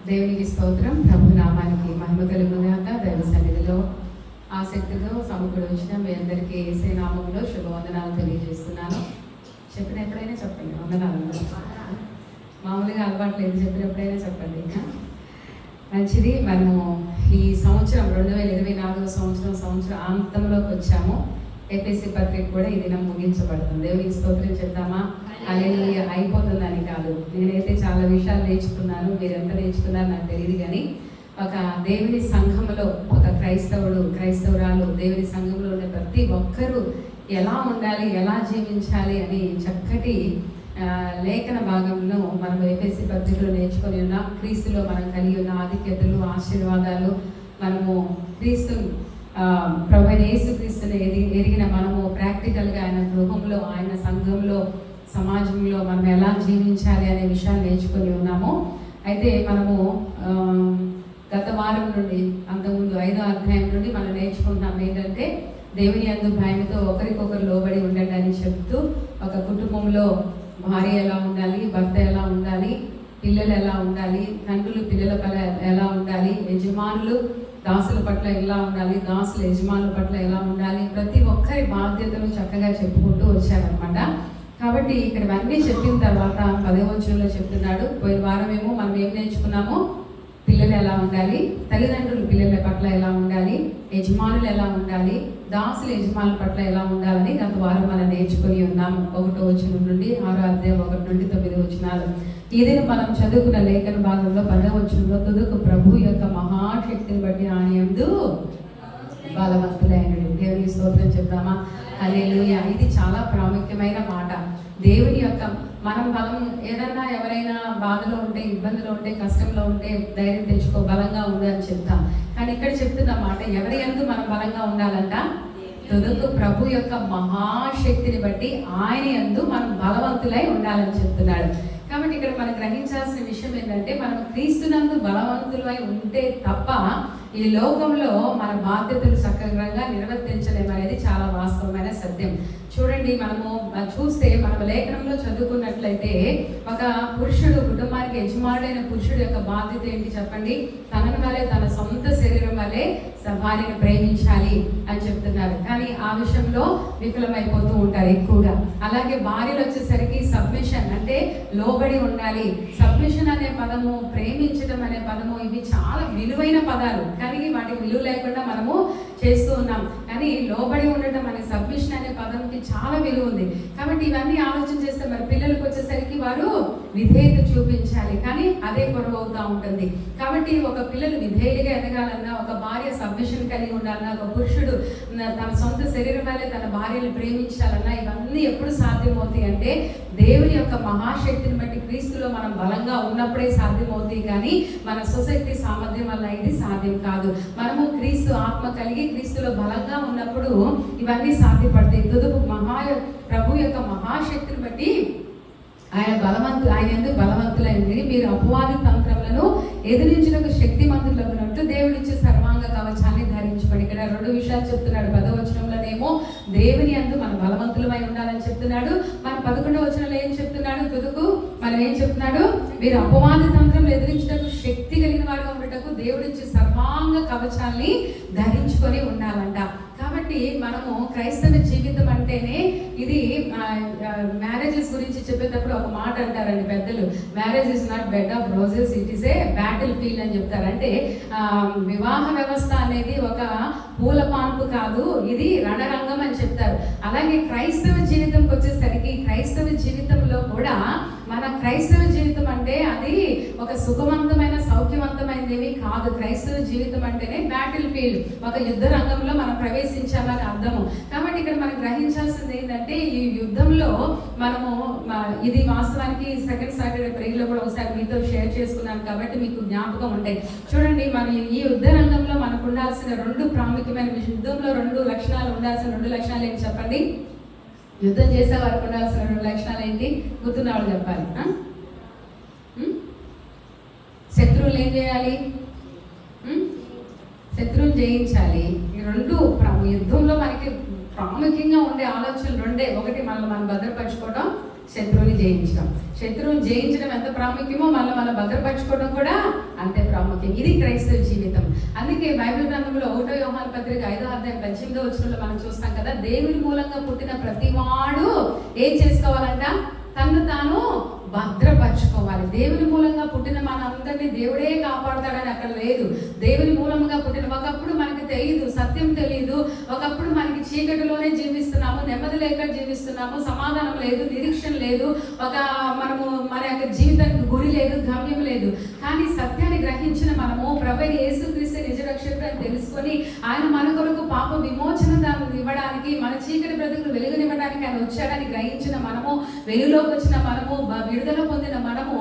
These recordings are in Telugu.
దేవునికి స్తోత్రం. ప్రభు నామానికి మహిమ కలుగుగాక. దైవ సన్నిధిలో ఆసక్తితో సమకూడి వచ్చిన మీ అందరికీ యేసే నామంలో శుభవందనాలు తెలియజేస్తున్నాను. చెప్పినప్పుడైనా చెప్పండి వందనాలు. మామూలుగా అలవాటు లేదు, చెప్పినప్పుడైనా చెప్పండి. మంచిది. మనము ఈ సంవత్సరం 2024 సంవత్సరం అంతంలోకి వచ్చాము. ఎఫెసీ పత్రిక కూడా ఈ దినం ముగించబడుతుంది. దేవునికి స్తోత్రం చెప్తామా? హల్లెలూయా. అయిపోతుందని కాదు, నేనైతే చాలా విషయాలు నేర్చుకున్నాను. మీరు ఎంత నేర్చుకున్నారో నాకు తెలియదు, కానీ ఒక దేవుని సంఘంలో ఒక క్రైస్తవురాలు దేవుని సంఘంలో ఉండే ప్రతి ఒక్కరూ ఎలా ఉండాలి, ఎలా జీవించాలి అని చక్కటి లేఖన భాగంలో మనం ఎఫెసీ పత్రికలో నేర్చుకొని ఉన్నాం. క్రీస్తులో మనం కలిగి ఉన్న ఆధిక్యతలు, ఆశీర్వాదాలు, మనము క్రీస్తు ప్రభువైన యేసుక్రీస్తుని ఎరిగిన మనము ప్రాక్టికల్గా ఆయన గృహంలో, ఆయన సంఘంలో, సమాజంలో మనం ఎలా జీవించాలి అనే విషయాలు నేర్చుకొని ఉన్నాము. అయితే మనము గత వారం నుండి అంతకుముందు 5వ అధ్యాయం నుండి మనం నేర్చుకుంటున్నాం ఏంటంటే దేవుని యందు భయముతో ఒకరికొకరు లోబడి ఉండండి అని చెప్తూ, ఒక కుటుంబంలో భార్య ఎలా ఉండాలి, భర్త ఎలా ఉండాలి, పిల్లలు ఎలా ఉండాలి, తండ్రులు పిల్లల పట్ల ఎలా ఉండాలి, యజమానులు దాసుల పట్ల ఎలా ఉండాలి, దాసులు యజమానుల పట్ల ఎలా ఉండాలి, ప్రతి ఒక్కరి బాధ్యతలు చక్కగా చెప్పుకుంటూ వచ్చారనమాట. కాబట్టి ఇక్కడ అన్నీ చెప్పిన తర్వాత 10వ వచనంలో చెప్తున్నాడు. పోయిన వారమేమో మనం ఏం నేర్చుకున్నాము? పిల్లలు ఎలా ఉండాలి, తల్లిదండ్రులు పిల్లల పట్ల ఎలా ఉండాలి, యజమానులు ఎలా ఉండాలి, దాసులు యజమానుల పట్ల ఎలా ఉండాలని గత వారం మనం నేర్చుకొని ఉన్నాము. 1వ వచనం నుండి 6వ అధ్యాయం 1 నుండి 9 వచనాలు. ఏదైనా మనం చదువుకున్న లేఖన భాగంలో 10వ వచనంలో తుదకు ప్రభు యొక్క మహాశక్తిని బట్టి ఆయన యందు బలవంతులైనడు. దేవుని స్తోత్రం చెప్తామా? హల్లెలూయా. ఇది చాలా ప్రాముఖ్యమైన మాట. దేవుని యొక్క మనం బలం, ఏదన్నా ఎవరైనా బాధలో ఉంటే, ఇబ్బందిలో ఉంటే, కష్టంలో ఉంటే ధైర్యం తెచ్చుకో, బలంగా ఉండు అని చెప్తాం. కానీ ఇక్కడ చెప్తున్న మాట ఎవరి యందు మనం బలంగా ఉండాలంట? తుదకు ప్రభు యొక్క మహాశక్తిని బట్టి ఆయన యందు మనం బలవంతులై ఉండాలని చెప్తున్నాడు. కాబట్టి ఇక్కడ మనం గ్రహించాల్సిన విషయం ఏంటంటే, మనం క్రీస్తునందు బలవంతులై ఉంటే తప్ప ఈ లోకంలో మన బాధ్యతలు సక్రమంగా నిర్వర్తించలేమనేది చాలా వాస్తవమైన సత్యం. చూడండి, మనము చూస్తే మనం లేఖనంలో చదువుకున్నట్లయితే ఒక పురుషుడు, కుటుంబానికి యజమానుడైన పురుషుడు యొక్క బాధ్యత ఏంటి చెప్పండి? తనని వలె, తన సొంత శరీరం వలె భార్యను ప్రేమించాలి అని చెప్తున్నారు. కానీ ఆ విషయంలో విఫలమైపోతూ ఉంటారు ఎక్కువగా. అలాగే భార్యలు వచ్చేసరికి సబ్మిషన్ అంటే లోబడి ఉండాలి. సబ్మిషన్ అనే పదము, ప్రేమించడం అనే పదము, ఇవి చాలా విలువైన పదాలు, కానీ వాటికి విలువ లేకుండా మనము చేస్తూ ఉన్నాం. కానీ లోబడి ఉండటం అనే, సబ్మిషన్ అనే పదంకి చాలా విలువ ఉంది. కాబట్టి ఇవన్నీ ఆలోచన చేస్తే మరి పిల్లలకు వచ్చేసరికి వారు విధేయత చూపించాలి, కానీ అదే కొరవ అవుతూ ఉంటుంది. కాబట్టి ఒక పిల్లలు విధేయులుగా ఎదగాలన్నా, ఒక భార్య సబ్మిషన్ కలిగి ఉండాలన్నా, ఒక పురుషుడు తన సొంత శరీరం వల్లే తన భార్యను ప్రేమించాలన్నా, ఇవన్నీ ఎప్పుడు సాధ్యమవుతాయి అంటే దేవుని యొక్క మహాశక్తిని బట్టి క్రీస్తులో మనం బలంగా ఉన్నప్పుడే సాధ్యమవుతాయి, కానీ మన స్వశక్తి సామర్థ్యం వల్ల ఇది సాధ్యం కాదు. మనము క్రీస్తు ఆత్మ కలిగి క్రీస్తులో బలంగా ఉన్నప్పుడు ఇవన్నీ సాధ్యపడతాయి. తుదకు ప్రభు యొక్క మహాశక్తిని బట్టి ఆయన ఎందుకు బలవంతులైంది, మీరు అపవాది తంత్రములను ఎదిరించుటకు శక్తిమంతులకున్నట్టు దేవుడిచ్చే సర్వాంగ కవచాన్ని ధరించుకోండి. ఇక్కడ 2 విషయాలు చెప్తున్నాడు. 10వ వచనంలోనేమో దేవుని యందు మనం బలవంతులమై ఉండాలని చెప్తున్నాడు. మన 11వ వచనంలో ఏం చెప్తున్నాడు? తుదకు మనం ఏం చెప్తున్నాడు? మీరు అపవాది తంత్రములు ఎదిరించుటకు శక్తి కలిగిన వారుగా ఉండటకు దేవుడిచ్చే సర్వాంగ కవచాన్ని ధరించుకొని ఉండాలంట. కాబట్టి మనము క్రైస్తవ జీవితం అంటేనే ఇది. మ్యారేజెస్ గురించి చెప్పేటప్పుడు ఒక మాట అంటారండి పెద్దలు, marriage is not bed of roses, it is a battle field అని చెప్తారు. అంటే వివాహ వ్యవస్థ అనేది ఒక పూల పాన్పు కాదు, ఇది రణరంగం అని చెప్తారు. అలాగే క్రైస్తవ జీవితంకి వచ్చేసరికి, క్రైస్తవ జీవితంలో కూడా మన క్రైస్తవ జీవితం అంటే అది ఒక సుఖవంతమైన, సౌఖ్యవంతమైనది కాదు. క్రైస్తవ జీవితం అంటేనే బ్యాటిల్ ఫీల్డ్, ఒక యుద్ధ రంగంలో మనం ప్రవేశించామని అర్థము. కాబట్టి ఇక్కడ మనం గ్రహించాల్సింది ఏంటంటే, ఈ యుద్ధంలో మనము, ఇది వాస్తవానికి సెకండ్ సాటర్డే ప్రేయర్లో కూడా ఒకసారి మీతో షేర్ చేసుకున్నాను కాబట్టి మీకు జ్ఞాపకం ఉంటాయి. చూడండి, మనం ఈ యుద్ధ రంగంలో మనకు ఉండాల్సిన 2 ప్రాముఖ్యమైన యుద్ధంలో 2 లక్షణాలు, ఉండాల్సిన 2 లక్షణాలు ఏంటి చెప్పండి? యుద్ధం చేసే వారికి ఉండాల్సిన 2 లక్షణాలు ఏంటి? గుర్తున్న వాళ్ళు చెప్పాలి. శత్రువులు ఏం చేయాలి? శత్రువులు జయించాలి. ఈ 2 యుద్ధంలో మనకి ప్రాముఖ్యంగా ఉండే ఆలోచనలు 2. ఒకటి మనం భద్రపరచుకోవడం, శత్రువుని జయించడం. శత్రువుని జయించడం ఎంత ప్రాముఖ్యమో మనం భద్రపరచుకోవడం కూడా అంతే ప్రాముఖ్యం. ఇది క్రైస్తవ జీవితం. అందుకే బైబిల్ గ్రంథంలో 1 యోహాను పత్రిక 5వ అధ్యాయం 18వ వచనంలో మనం చూస్తాం కదా, దేవుని మూలంగా పుట్టిన ప్రతివాడు ఏం చేసుకోవాలంట? తను తాను భద్రపరచుకోవాలి. దేవుని మూలంగా పుట్టిన మనందరినీ దేవుడే కాపాడుతాడని అక్కడ లేదు. దేవుని మూలంగా పుట్టిన ఒకప్పుడు మనకి తెలియదు, సత్యం తెలియదు, ఒకప్పుడు మనకి చీకటిలోనే జీవిస్తున్నాము, నెమ్మది లేక జీవిస్తున్నాము, సమాధానం లేదు, నిరీక్షణ లేదు, మనము మన యొక్క జీవితానికి గురి లేదు, గమ్యం లేదు. కానీ సత్యాన్ని గ్రహించిన మనము ప్రభువైన యేసుక్రీస్తు నిజ రక్షకుడు అని తెలుసుకొని ఆయన మన కొరకు పాప విమోచన ఇవ్వడానికి, మన చీకటి బ్రతుకులు వెలుగునివ్వడానికి ఆయన వచ్చాడని గ్రహించిన మనము, వెలుగులోకి వచ్చిన మనము, విడుదల పొందిన మనము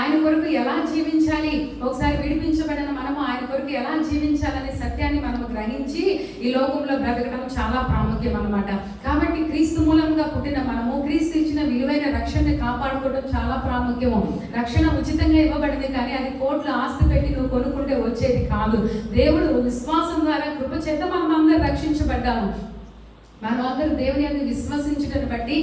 ఆయన కొరకు ఎలా జీవించాలి, ఒకసారి విడిపించబడిన మనము ఆయన కొరకు ఎలా జీవించాలనే సత్యాన్ని మనము గ్రహించి ఈ లోకంలో బ్రతకడం చాలా ప్రాముఖ్యం అన్నమాట. కాబట్టి క్రీస్తు మూలంగా పుట్టిన మనము క్రీస్తు ఇచ్చిన విలువైన రక్షణని కాపాడుకోవడం చాలా ప్రాముఖ్యము. రక్షణ ఉచితంగా ఇవ్వబడింది, కానీ అది కోట్ల ఆస్తి పెట్టి నువ్వు కొనుక్కుంటే వచ్చేది కాదు. దేవుడు విశ్వాసం ద్వారా కృప చేత మనం అందరూ రక్షించబడ్డాము. మనం అందరూ దేవుని యందు విశ్వసించడం బట్టి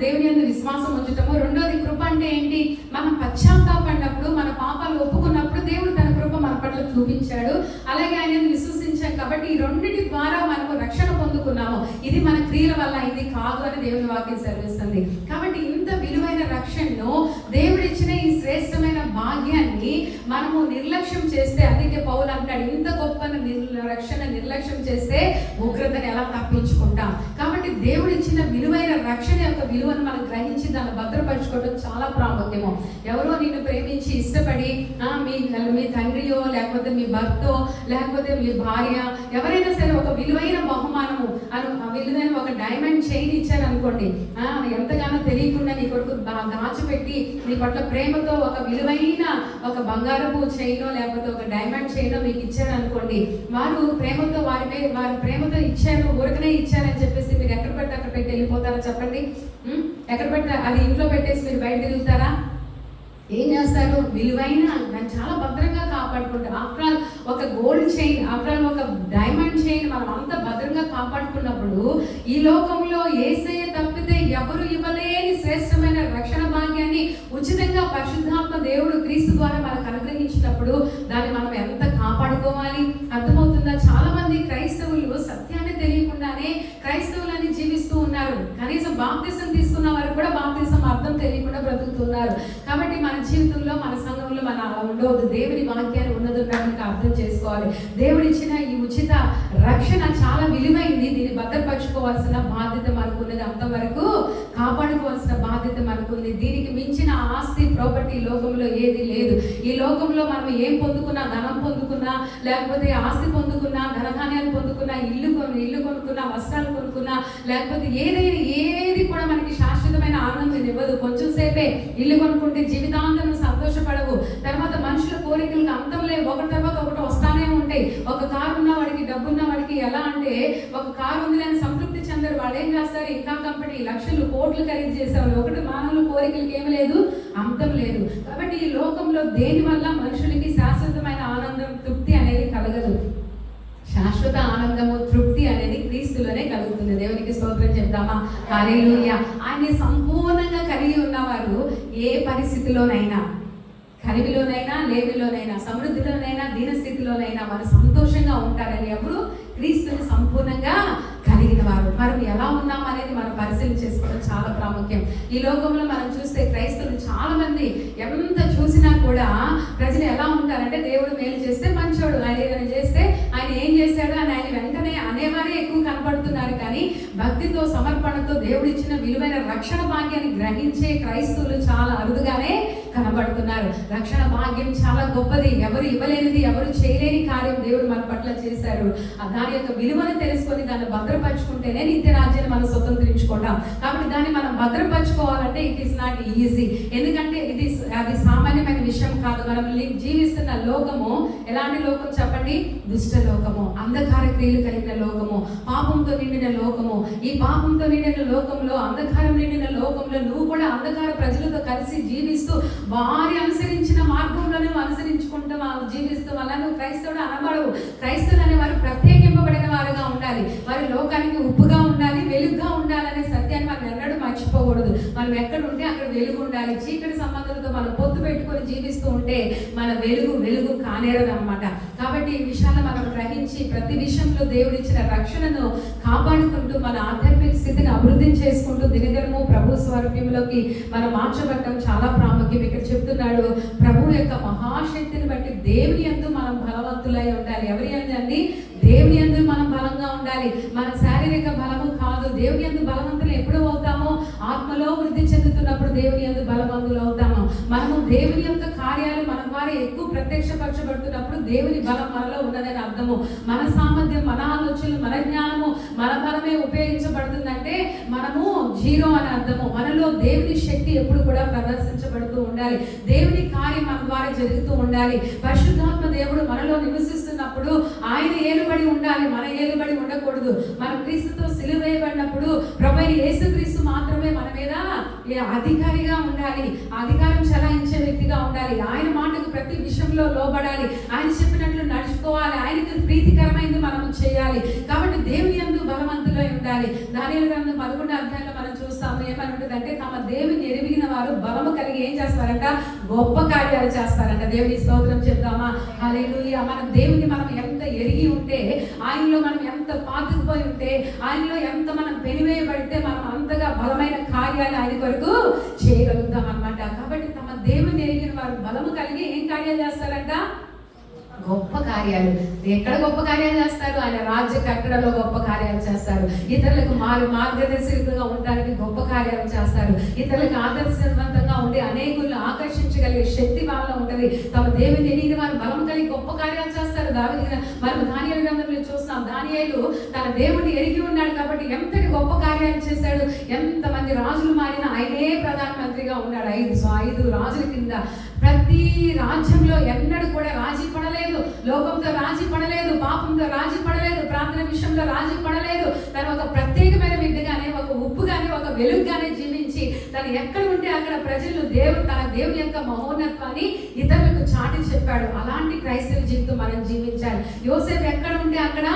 దేవుని యందు విశ్వాసం ఉంచటము. రెండోది కృప అంటే ఏంటి? మనం పశ్చాత్తాపడినప్పుడు, మన పాపాలు ఒప్పుకున్నప్పుడు దేవుడు తన కృప మన పట్ల చూపించాడు. అలాగే ఆయన విశ్వసించాం కాబట్టి ఈ రెండింటి ద్వారా మనము రక్షణ పొందుకున్నాము. ఇది మన క్రియల వల్ల ఇది కాదు అని దేవుని వాక్యం సెలవిస్తుంది. కాబట్టి ఇంత విలువైన రక్షణను, దేవుడిచ్చిన ఈ శ్రేష్టమైన భాగ్యాన్ని మనము నిర్లక్ష్యం చేస్తే, అందుకే పౌలు అంటాడు, ఇంత గొప్ప రక్షణ నిర్లక్ష్యం చేస్తే ఉగ్రతని ఎలా తప్పించుకుంటాం. కాబట్టి దేవుడిచ్చిన విలువైన రక్షణ యొక్క విలువను మనం గ్రహించి దాన్ని భద్రపరచుకోవడం చాలా ప్రాముఖ్యము. ఎవరో నిన్ను ప్రేమించి ఇష్టపడి మీ తండ్రియో లేకపోతే మీ భర్తో లేకపోతే మీ భార్య ఎవరైనా సరే ఒక విలువైన బహుమానము విలువైన ఒక డైమండ్ చైన్ ఇచ్చారనుకోండి, ఎంతగానో తెలియకుండా నీ కొడుకు దాచిపెట్టి నీ పట్ల ప్రేమతో ఒక విలువైన ఒక బంగారపు చైనో లేకపోతే ఒక డైమండ్ చైనో మీకు ఇచ్చారనుకోండి, వారు ప్రేమతో వారి ప్రేమతో ఇచ్చారు, ఊరకనే ఇచ్చారని చెప్పేసి మీరు ఎక్కడ పెడితే అక్కడ పెట్టి వెళ్ళిపోతారా? చెప్పండి. ఎక్కడ పెడితే అది ఇంట్లో పెట్టేసి మీరు బయట తిరుగుతారా? ఏం చేస్తారు? విలువైన దాన్ని చాలా భద్రంగా కాపాడుకుంటారు. ఆఫ్టర్ ఆల్ ఒక గోల్డ్ చైన్, ఆఫ్టర్ ఆల్ ఒక డైమండ్ చైన్ మనం అంత భద్రంగా కాపాడుకున్నప్పుడు ఈ లోకంలో యేసయ్య తప్పితే ఎవరు ఇవ్వలేని శ్రేష్టమైన రక్షణ భాగ్యాన్ని ఉచితంగా పరిశుద్ధాత్మ దేవుడు క్రీస్తు ద్వారా మనకు అనుగ్రహించినప్పుడు దాన్ని మనం ఎంత కాపాడుకోవాలి? అర్థమవుతుందా? చాలా మంది క్రైస్తవులు సత్యాన్ని తెలియకుండానే క్రైస్తవులని జీవిస్తూ ఉన్నారు. కనీసం బాప్తిసం తీసుకున్న వారు కూడా బాప్తిసం అర్థం తెలియకుండా బ్రతుకుతున్నారు. కాబట్టి మన జీవితంలో, మన సంఘంలో మనం అలా ఉండవద్దు. దేవుని వాక్యాన్ని ఉన్నది ఉన్నట్టుగా అర్థం చేసుకోవాలి. దేవుడు ఇచ్చిన ఈ ఉచిత రక్షణ చాలా విలువైంది. దీన్ని భద్రపరచుకోవాల్సిన బాధ్యత మనకున్నది, అంతవరకు కాపాడుకోవాల్సిన బాధ్యత మనకుంది. దీనికి మించిన ఆస్తి ప్రాపర్టీ లోకంలో ఏది లేదు. ఈ లోకంలో మనం ఏం పొందుకున్నా, ధనం పొందుకున్నా, లేకపోతే ఆస్తి పొందుకున్నా, ధనధాన్యాలు పొందుకున్నా, ఇల్లు కొనుక్కున్నా, వస్త్రాలు కొనుక్కున్నా, లేకపోతే ఏది కూడా మనకి శాశ్వతమైన ఆనందం ఇవ్వదు. కొంచెం సేపే ఇల్లు కొనుక్కుంటే జీవితాంతం సంతోషపడవు. తర్వాత మనుషుల కోరికలకు అంతం లేవు, ఒకటి తర్వాత ఒకటి వస్తానే ఉంటాయి. ఒక కారు ఉన్న వాడికి, డబ్బున్న వాడికి ఎలా అంటే ఒక కారు ఉంది అని సంతృప్తి చెందరు. వాళ్ళు ఏం చేస్తారు? ఇంకా కంపెనీ లక్షలు కోట్లు ఖరీదు చేసేవాళ్ళు. ఒకటి మానవుల కోరికలకి ఏమి లేదు, అంతం లేదు. కాబట్టి ఈ లోకంలో దేని వల్ల మనుషులకి శాశ్వతమైన ఆనందం, తృప్తి అనేది కలగదు. శాశ్వత ఆనందము, తృప్తి అనేది క్రీస్తులోనే కలుగుతుంది. దేవునికి స్తోత్రం చెప్తామా? హల్లెలూయా. ఆయన్ని సంపూర్ణంగా కలిగి ఉన్నవారు ఏ పరిస్థితిలోనైనా, కలివిలోనైనా, లేమిలోనైనా, సమృద్ధిలోనైనా, దీనస్థితిలోనైనా వారు సంతోషంగా ఉంటారని ఎవరు? క్రీస్తుని సంపూర్ణంగా కలిగిన వారు. మనం ఎలా ఉన్నాం అనేది మనం పరిశీలన చేసుకోవడం చాలా ప్రాముఖ్యం. ఈ లోకంలో మనం చూస్తే క్రైస్తవులు చాలా మంది ఎంత చూసినా కూడా ప్రజలు ఎలా ఉంటారంటే, దేవుడు మేలు చేస్తే మంచోడు, ఆయన ఏదైనా చేస్తే ఆయన ఏం చేశాడు అని ఆయన వెంటనే అనేవారే ఎక్కువ కనపడుతున్నారు. కానీ భక్తితో, సమర్పణతో దేవుడు ఇచ్చిన విలువైన రక్షణ భాగ్యాన్ని గ్రహించే క్రైస్తవులు చాలా అరుదుగానే కనబడుతున్నారు. రక్షణ భాగ్యం చాలా గొప్పది, ఎవరు ఇవ్వలేనిది, ఎవరు చేయలేని కార్యం దేవుడు మన పట్ల చేశారు. దాని యొక్క విలువను తెలుసుకొని దాన్ని భద్రపరచుకుంటేనే నిత్య రాజ్యాన్ని మనం స్వతంత్రించుకుంటాం. కాబట్టి దాన్ని మనం భద్రపరచుకోవాలంటే ఇట్ ఈస్ నాట్ ఈజీ. ఎందుకంటే అది సామాన్యమైన విషయం కాదు. మనం జీవిస్తున్న లోకము ఎలాంటి లోకం చెప్పండి? దుష్ట లోకము, అంధకార క్రియలు కలిగిన లోకము, పాపంతో నిండిన లోకము. ఈ పాపంతో నిండిన లోకంలో, అంధకారం నిండిన లోకంలో నువ్వు కూడా అంధకార ప్రజలతో కలిసి జీవిస్తూ వారి అనుసరించిన మార్గంలోనే అనుసరించుకుంటూ జీవిస్తూ వల్ల నువ్వు క్రైస్తవుడు అనబడవు. క్రైస్తవులు అనే వారు ప్రత్యేకింపబడిన వారుగా ఉండాలి. వారి లోకానికి ఉప్పుగా ఉండాలి, వెలుగుగా ఉండాలనే సత్యాన్ని మనం ఎన్నడూ మర్చిపోకూడదు. మనం దగ్గర వెలుగు ఉండాలి. చీకటి సంబంధులతో మనం పొత్తు పెట్టుకొని జీవిస్తూ ఉంటే మన వెలుగు కానేరదన్నమాట. కాబట్టి ఈ విషయాన్ని మనం గ్రహించి ప్రతి విషయంలో దేవుడిచ్చిన రక్షణను కాపాడుకుంటూ మన ఆధ్యాత్మిక స్థితిని అభివృద్ధి చేసుకుంటూ దినదినము ప్రభు స్వరూప్యంలోకి మనం మార్చబడటం చాలా ప్రాముఖ్యం. ఇక్కడ చెప్తున్నాడు, ప్రభు యొక్క మహాశక్తిని బట్టి దేవుని యందు మనం బలవంతులై ఉండాలి. ఎవరి యందు? దేవుని యందు మనం బలంగా ఉండాలి. మన శారీరక బలము కాదు. దేవుని యందు బలవంతులు ఎప్పుడు అవుతామో, ఆత్మలో వృద్ధి చెందుతున్నప్పుడు దేవుని యందు బలవంతులు అవుతాము. మనము దేవుని యొక్క కార్యాలు మన ద్వారా ఎక్కువ ప్రత్యక్షపరచబడుతున్నప్పుడు దేవుని బలం మనలో ఉన్నదని అర్థము. మన సామర్థ్యం, మన ఆలోచనలు, మన జ్ఞానము, మన బలమే ఉపయోగించబడుతుందంటే మనము జీరో అని అర్థము. మనలో దేవుని శక్తి ఎప్పుడు కూడా ప్రదర్శించబడుతూ ఉండాలి. దేవుని కార్యం మన ద్వారా జరుగుతూ ఉండాలి. పరిశుద్ధాత్మ దేవుడు మనలో నివసిస్తున్నప్పుడు ఆయన ఏలుబడి ఉండాలి, మన ఏలుబడి ఉండకూడదు. మనం క్రీస్తుతో సిలువ వేయబడినప్పుడు ప్రభువైన యేసుక్రీస్తు మాత్రమే మన మీద అధికారిగా ఉండాలి, అధికారం చెలాయించే వ్యక్తిగా ఉండాలి. ఆయన మాటకు ప్రతి విషయంలో లోబడాలి, ఆయన చెప్పినట్లు నడుచుకోవాలి, ఆయనకు ప్రీతికరమైనది మనం చేయాలి. కాబట్టి దేవుని యందు బలవంతులై ఉండాలి. దానియేలు గ్రంథం 11వ అధ్యాయంలో మనం చూస్తాము, ఏమని ఉంటుందంటే, తమ దేవుని ఎరిగిన వారు బలము కలిగి ఏం చేస్తారంట? గొప్ప కార్యాలు చేస్తారంట. దేవుని స్తోత్రం చెప్తామా? హల్లెలూయా. మన దేవుని మనం ఎంత ఎరిగి ఉంటే, ఆయనలో మనం ఎంత పాతుకుపోయి ఉంటే, ఆయనలో ఎంత మనం పెనివేయబడితే మనం అంతగా బలమైన కార్యాలు ఆయన కొరకు చేయగలుగుతాం అన్నమాట. కాబట్టి తమ దేవుని ఎరిగిన వారు బలము కలిగి ఏం కార్యాలు చేస్తారంట? గొప్ప కార్యాలు. ఎక్కడ గొప్ప కార్యాలు చేస్తారు? ఆయన రాజ్య కట్టడలో గొప్ప కార్యాలు చేస్తారు. ఇతరులకు మార్గదర్శకులుగా ఉండడానికి గొప్ప కార్యాలు చేస్తారు. ఇతరులకు ఆదర్శవంతంగా ఉండి అనేకులను ఆకర్షించగలిగే శక్తి వాళ్ళలో ఉంటుంది. తమ దేవుని ఎరిగిన వారు బలం కలిగి గొప్ప కార్యాలు చేస్తారు. మనం దానియేలు గ్రంథంలో చూస్తున్నాం, దానియేలు తన దేవుడిని ఎరిగి ఉన్నాడు కాబట్టి ఎంతటి గొప్ప కార్యాలు చేశాడు. ఎంతమంది రాజులు మారిన ఆయనే ప్రధానమంత్రిగా ఉన్నాడు. 5 రాజుల కింద. ప్రతి రాజ్యంలో ఎన్నడూ కూడా రాజీ పడలేదు, లోకంతో రాజీ పడలేదు, పాపంతో రాజీ పడలేదు, ప్రార్థన విషయంలో రాజీ పడలేదు. తను ఒక ప్రత్యేకమైన విద్యగానే, ఒక ఉప్పుగానే, ఒక వెలుగుగానే జీవించి తను ఎక్కడ ఉంటే అక్కడ ప్రజలు తన దేవుని యొక్క మహోన్నత్వాన్ని ఇతరులకు చాటి చెప్పాడు. అలాంటి క్రైస్తవ జీవితం మనం జీవించాలి. యోసేపు ఎక్కడ ఉంటే అక్కడ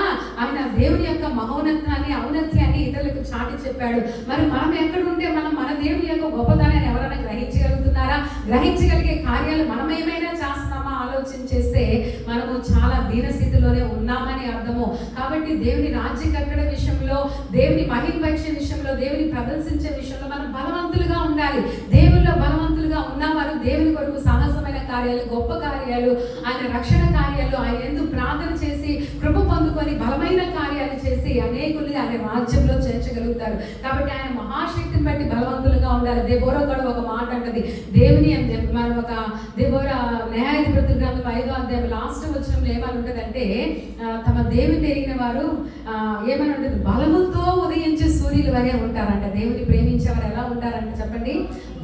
ఆయన దేవుని యొక్క మహోన్నత్వాన్ని, ఔన్నత్యాన్ని ఇతరులకు చాటి చెప్పాడు. మరి మనం ఎక్కడ ఉంటే మనం మన దేవుని యొక్క గొప్పతనాన్ని ఎవరైనా గ్రహించగలుగుతున్నారా? గ్రహించగలిగే కార్యాలు మనం ఏమైనా చేస్తున్నామా ఆలోచన చేస్తే మనము చాలా దీనస్థితిలోనే ఉన్నామని అర్థము. కాబట్టి దేవుని రాజ్య కట్టడ విషయంలో, దేవుని మహింపరిచే విషయంలో, దేవుని ప్రదర్శించే విషయంలో మనం బలవంతులుగా ఉండాలి. దేవుల్లో బలవంతులుగా ఉన్నవారు దేవుని కొరకు సాహసమైన కార్యాలు, గొప్ప కార్యాలు, ఆయన రక్షణ కార్యాలు, ఆయన ఎందుకు ప్రార్థన చేసి కృప పొందుకొని బలమైన కార్యాలు చేసి అనేకుల్ని ఆయన రాజ్యంలో చేర్చగలుగుతారు. కాబట్టి ఆయన మహాశక్తిని బట్టి బలవంతులుగా ఉండాలి. దెబోరా కూడా ఒక మాట అంటది, దేవుని మనం ఒక దెబోరా న్యాయాధిపతుల గ్రంథం 5వ అధ్యాయం లాస్ట్ వచనంలో ఏమని ఉంటుందంటే, తమ దేవుని ఎరిగిన వారు ఏమని ఉంటుంది? బలముతో ఉదయించే సూర్యుల వలె ఉంటారంట. దేవుని ప్రేమించేవారు ఎలా ఉంటారంట చెప్పండి?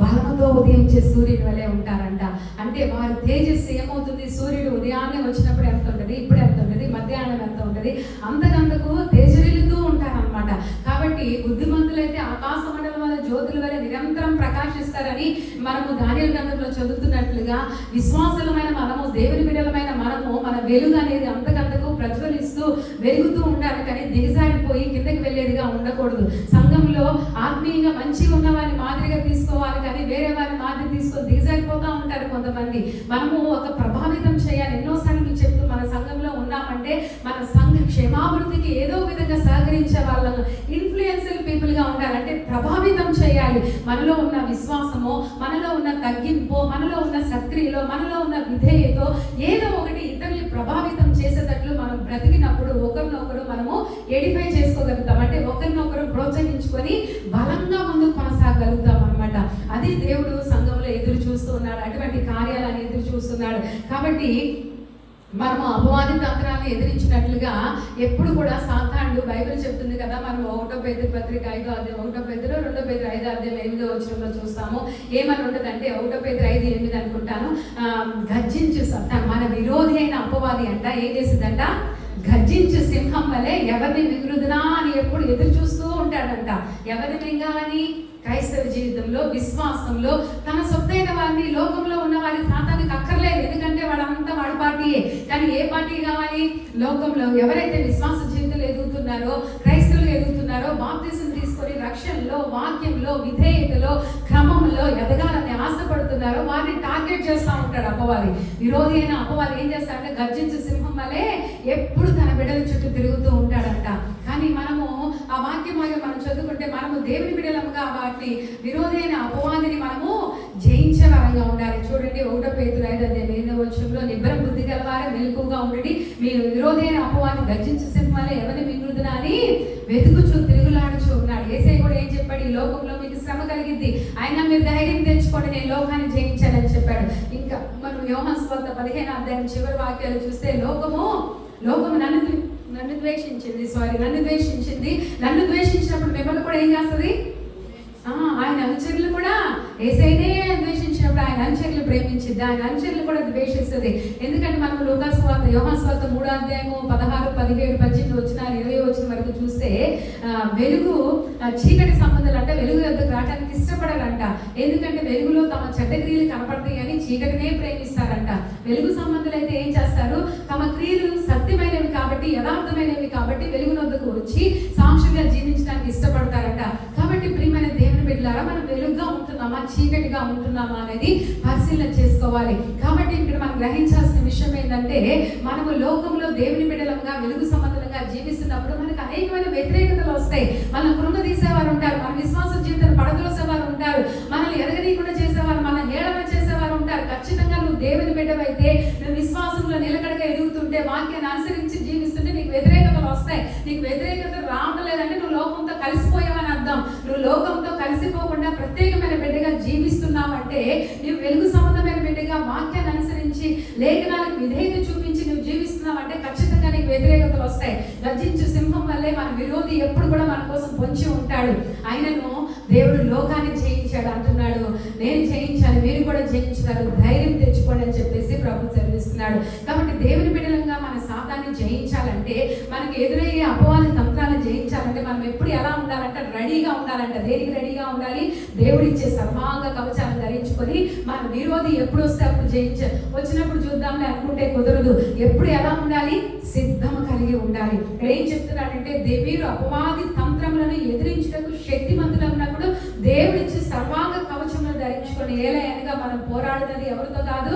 బలముతో ఉదయించే సూర్యుని వలె ఉంటారంట. అంటే వారి తేజస్సు ఏమవుతుంది? సూర్యుడు ఉదయాన్నే వచ్చినప్పుడు ఎంత ఉంటుంది, ఇప్పుడు ఎంత ఉంటుంది, మధ్యాహ్నం ఎంత ఉంటుంది, అంతకంతకు తేజరిల్లుతూ ఉంటారనమాట. కాబట్టి బుద్ధిమంతులైతే ఆకాశ మండలం వల్ల జ్యోతుల వల్ల నిరంతరం ప్రకాశిస్తారని మనము దానియేలు గ్రంథంలో చదువుతున్నట్లుగా, విశ్వాసులమైన మనము, దేవుని బిడ్డలమైన మనము, మన వెలుగు అనేది అంతకంతకు ప్రజ్వలిస్తూ వెలుగుతూ ఉండాలి. కానీ దిగజారిపోయి కిందకి వెళ్ళేదిగా ఉండకూడదు. సంఘంలో ఆత్మీయంగా మంచిగా ఉన్న వారిని మాదిరిగా తీసుకోవాలి, కానీ వేరే వారిని మాదిరి తీసుకొని దిగజారిపోతూ ఉంటారు కొంతమంది. మనము ఒక ప్రభావితం చేయాలి. ఎన్నోసార్లు చెప్తూ మన సంఘంలో ఉన్నామంటే మన సంఘ క్షేమాభివృద్ధికి ఏదో విధంగా సహకరించే వాళ్ళను ఇన్ఫ్లుయెన్షియల్ పీపుల్గా ఉండాలి. అంటే ప్రభావితం చేయాలి. మనలో ఉన్న విశ్వాసము, మనలో ఉన్న తగ్గింపు, మనలో ఉన్న సక్రియలో, మనలో ఉన్న విధేయతో ఏదో ఒకటి ఇతరుల్ని ప్రభావితం చేసేటట్లు మనం బ్రతికినప్పుడు ఒకరినొకరు మనము ఎడిఫై చేసుకోగలుగుతాం. అంటే ఒకరినొకరు ప్రోత్సహించుకొని బలంగా ముందుకు కొనసాగలుగుతాం అనమాట. అది దేవుడు సంఘంలో ఎదురు చూస్తూ ఉన్నాడు. అటువంటి కార్యాలను ఎదురు చూస్తున్నాడు. కాబట్టి మనము అపవాది తంత్రాన్ని ఎదిరించినట్లుగా ఎప్పుడు కూడా సాతానుడు, బైబిల్ చెప్తుంది కదా, మనం 1 పేతురు పత్రిక 5వ అధ్యాయం 1 పేతురు 2 పేతురు 5వ అధ్యాయం 8వ వచనంలో చూస్తాము. ఏమని ఉంటుందంటే 1 పేతురు 5:8 అనుకుంటాను, గర్జించు సత్తాను మన విరోధి అయిన అపవాది అంట ఏం చేసిందంట? గర్జించు సింహం వలె ఎవరిని మిగులుదునా అని ఎప్పుడు ఎదురు చూస్తూ ఉంటాడంట. ఎవరిని మింగాలని? క్రైస్తవ జీవితంలో, విశ్వాసంలో తన సొత్తైన వారిని, లోకంలో ఉన్న వారిని సాతానికి అక్కర్లేదు. ఎందుకంటే వాడంతా వాడి పార్టీయే. కానీ ఏ పార్టీ కావాలి? లోకంలో ఎవరైతే విశ్వాస జీవితంలో ఎదుగుతున్నారో, క్రైస్తవులు ఎదుగుతున్నారో, బాప్తిజం తీసుకొని రక్షణలో, వాక్యంలో, విధేయతలో, క్రమంలో ఎదగాలని ఆశపడుతున్నారో వారిని టార్గెట్ చేస్తూ ఉంటాడు అపవాది. విరోధి అయిన అపవాది ఏం చేస్తాడంటే గర్జించే సింహం వలె ఎప్పుడు తన బిడ్డల చుట్టూ తిరుగుతూ ఉంటాడంట. కానీ మనము ఆ వాక్యమాగా మనం చదువుకుంటే మనము దేవుని బిడ్డలముగా వాటిని విరోధి అయిన అపవాదిని మనము జయించే వారంగా ఉండాలి. చూడండి 1 పేతురు 5:8 నిబ్బరం బుద్ధి గలవారే మెలకువగా ఉండండి, మీ విరోధి అయిన అపవాది గర్జించే సింహం వలె ఎవరిని మిగులుదునా అని వెతుకుచూ తిరుగులాడుచూ ఉన్నాడు. యేసయ్య కూడా ఏం చెప్పాడు? ఈ లోకంలో మీకు శ్రమ కలిగింది, అయినా మీరు ధైర్యం తెచ్చుకోండి, నేను లోకాన్ని జయించానని చెప్పాడు. ఇంకా మనం యోహాను సువార్త 15 చివరి వాక్యాలు చూస్తే లోకము నన్ను ద్వేషించింది. నన్ను ద్వేషించినప్పుడు మిమ్మల్ని కూడా ఏం చేస్తుంది? ఆయన అనుచరులు కూడా యేసయ్యనే ద్వేషించినప్పుడు ఆయన అనుచరులు ప్రేమించింది, ఆయన అనుచరులు కూడా ద్వేషిస్తుంది. ఎందుకంటే మనం యోహాను సువార్త 3 16, 17, 18 20 వరకు చూస్తే వెలుగు చీకటి సంబంధాలు అంటే వెలుగు వద్దకు రావడానికి ఇష్టపడారంట. ఎందుకంటే వెలుగులో తమ చెడ్డ క్రియలు కనపడతాయి అని చీకటినే ప్రేమిస్తారంట. వెలుగు సంబంధాలు అయితే ఏం చేస్తారు? తమ క్రియలు సత్యమైనవి కాబట్టి, యథార్థమైనవి కాబట్టి వెలుగు వద్దకు వచ్చి సాక్షిగా జీవించడానికి ఇష్టపడతారంట. కాబట్టి ప్రియమైన దేవుని బిడ్డలారా, మనం వెలుగుగా ఉంటున్నామా, చీకటిగా ఉంటున్నామా అనేది పరిశీలన చేసుకోవాలి. కాబట్టి ఇక్కడ మనం గ్రహించాల్సిన విషయం ఏంటంటే, మనము లోకంలో దేవుని బిడ్డలంగా వెలుగు సంబంధంగా జీవిస్తున్నప్పుడు మనకు అనేకమైన వ్యతిరేకతలు వస్తాయి. మనం కృంగదీసేవారు ఉంటారు, మన విశ్వాస జీవితాన్ని పడదోసేవారు ఉంటారు, మనల్ని ఎదగనీయకుండా చేసేవారు, మన హేళన చేసేవారు ఉంటారు. ఖచ్చితంగా నువ్వు దేవుని బిడ్డవైతే, నువ్వు విశ్వాసంలో నిలకడగా ఎదుగుతుంటే, వాక్యాన్ని అనుసరించి జీవిస్తుంటే నీకు వ్యతిరేకతలు వస్తాయి. నీకు వ్యతిరేకత రావడం లేదంటే నువ్వు లోకంతో కలిసిపోయావని అర్థం. నువ్వు లోకంతో కలిసిపోకుండా ప్రత్యేకమైన బిడ్డగా జీవిస్తున్నావంటే, నువ్వు వెలుగు సంబంధమైన బిడ్డగా వాక్యాన్ని అనుసరించి లేఖనాలకు విధేయత చూపించి నువ్వు జీవిస్తున్నావంటే ఖచ్చితంగా నీకు వ్యతిరేకతలు వస్తాయి. గర్జించు సింహం వల్లే మన విరోధి ఎప్పుడు కూడా మన కోసం పొంచి ఉంటాడు. ఆయనను దేవుడు లోకాన్ని జయించాడు అంటున్నాడు. నేను జయించాను, మీరు కూడా జయించారు, ధైర్యం తెచ్చుకోండి అని చెప్పేసి ప్రభు చదివిస్తున్నాడు. కాబట్టి దేవుని బిడ్డలంగా మన సాతాన్ని జయించాలంటే, మనకి ఎదురయ్యే అపవాది తంత్రాలను జయించాలంటే మనం ఎప్పుడు ఎలా ఉండాలంటే రెడీగా ఉండాలంట. దేనికి రెడీగా ఉండాలి? దేవుడిచ్చే సర్వాంగ కవచాలను ధరించుకొని మన విరోధి ఎప్పుడు వస్తే అప్పుడు వచ్చినప్పుడు చూద్దాంలే అనుకుంటే కుదరదు. ఎప్పుడు ఎలా ఉండాలి? సిద్ధం కలిగి ఉండాలి. ఇక్కడ ఏం చెప్తున్నాడంటే, మీరు అపవాది తంత్రములను ఎదిరించుటకు శక్తిమంతులు ఉన్నప్పుడు దేవుడిచ్చే సర్వాంగ కవచములను ధరించుకొని ఏలయనగా మనం పోరాడినది ఎవరితో కాదు?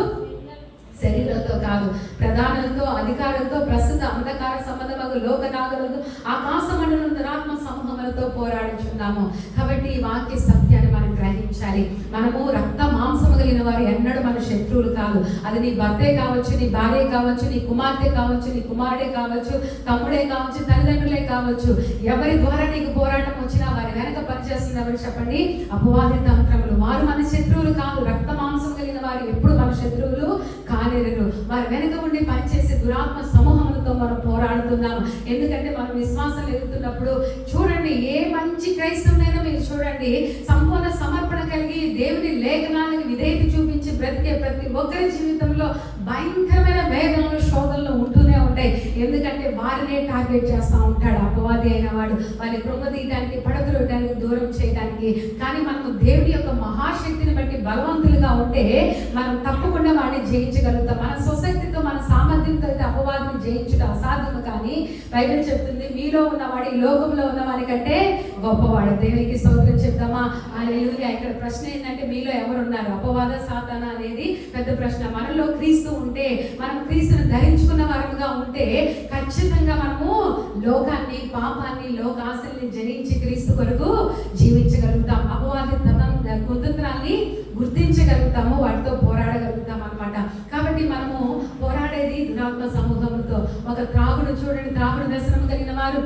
శరీరంతో కాదు, ప్రధానులతో, అధికారులతో, ప్రస్తుత అంధకార సంబంధము లోకనాగులతో, ఆకాశ మండలం దురాత్మ సమూహములతో పోరాడుచున్నాము. కాబట్టి ఈ వాక్య సత్యాన్ని మనం గ్రహించాలి. మనము రక్త మాంసము కలిగిన వారు ఎన్నడూ మన శత్రువులు కాదు. అది నీ భర్తే కావచ్చు, నీ భార్య కావచ్చు, నీ కుమార్తె కావచ్చు, నీ కుమారుడే కావచ్చు, తమ్ముడే కావచ్చు, తల్లిదండ్రులే కావచ్చు. ఎవరి ద్వారా నీకు పోరాటం వచ్చినా వారి వెనక పనిచేస్తుంది ఎవరు చెప్పండి? అపవాది తంత్రములు. వారు మన శత్రువులు కాదు. రక్త మాంసం కలిగిన వారు ఎప్పుడు మన శత్రువులు కాలేరు. వారి వెనుక ఉండి పనిచేసే దురాత్మ సమూహములతో మనం పోరాడుతున్నాము. ఎందుకంటే మనం విశ్వాసం ఎదుగుతున్నప్పుడు చూడండి, ఏ మంచి క్రైస్తవునైనా మీరు చూడండి, సంపూర్ణ సమర్పణ కలిగి దేవుని లేఖనాలకు విధేయత చూపించి బ్రతికే ప్రతి ఒక్కరి జీవితంలో భయంకరమైన వేదనలు, శోధనలు ఉంటూనే ఉంటాయి. ఎందుకంటే వారినే టార్గెట్ చేస్తూ ఉంటాడు అపవాది అయిన వాడు, వారిని కృంగదీయడానికి, పడగొట్టడానికి, దూరం చేయడానికి. కానీ మనము దేవుని యొక్క మహాశక్తిని బట్టి బలవంతులుగా ఉంటే మనం తప్పకుండా వాడిని జయించగలుగుతాం. మన స్వశక్తితో, మన సామర్థ్యంతో అయితే అపవాదిని జయించడం అసాధ్యము. కానీ బైబిల్ చెప్తుంది, మీలో ఉన్నవాడు ఈ లోకంలో ఉన్నవాడి కంటే గొప్పవాడు. దేవునికి స్తోత్రం చెప్తామా? హల్లెలూయా. ఇక్కడ ప్రశ్న ఏంటంటే, మీలో ఎవరున్నారు? అపవాద, సాతానా అనేది పెద్ద ప్రశ్న. మనలో క్రీస్తు ఉంటే, మనం క్రీస్తును ధరించుకున్న వారముగా ఉంటే ఖచ్చితంగా మనము లోకాన్ని, పాపాన్ని, లోకాశల్ని జయించి క్రీస్తు కొరకు జీవించగలుగుతాం. అపవాది కుతంత్రాన్ని గుర్తించగలుగుతాము, వాటితో పోరాడగలుగుతాం అన్నమాట. కాబట్టి మనము పోరాడేది దురాత్మ సమూహంతో. ఒక త్రాగుడు చూడండి, త్రాగుడు వ్యసనం కలిగిన వారు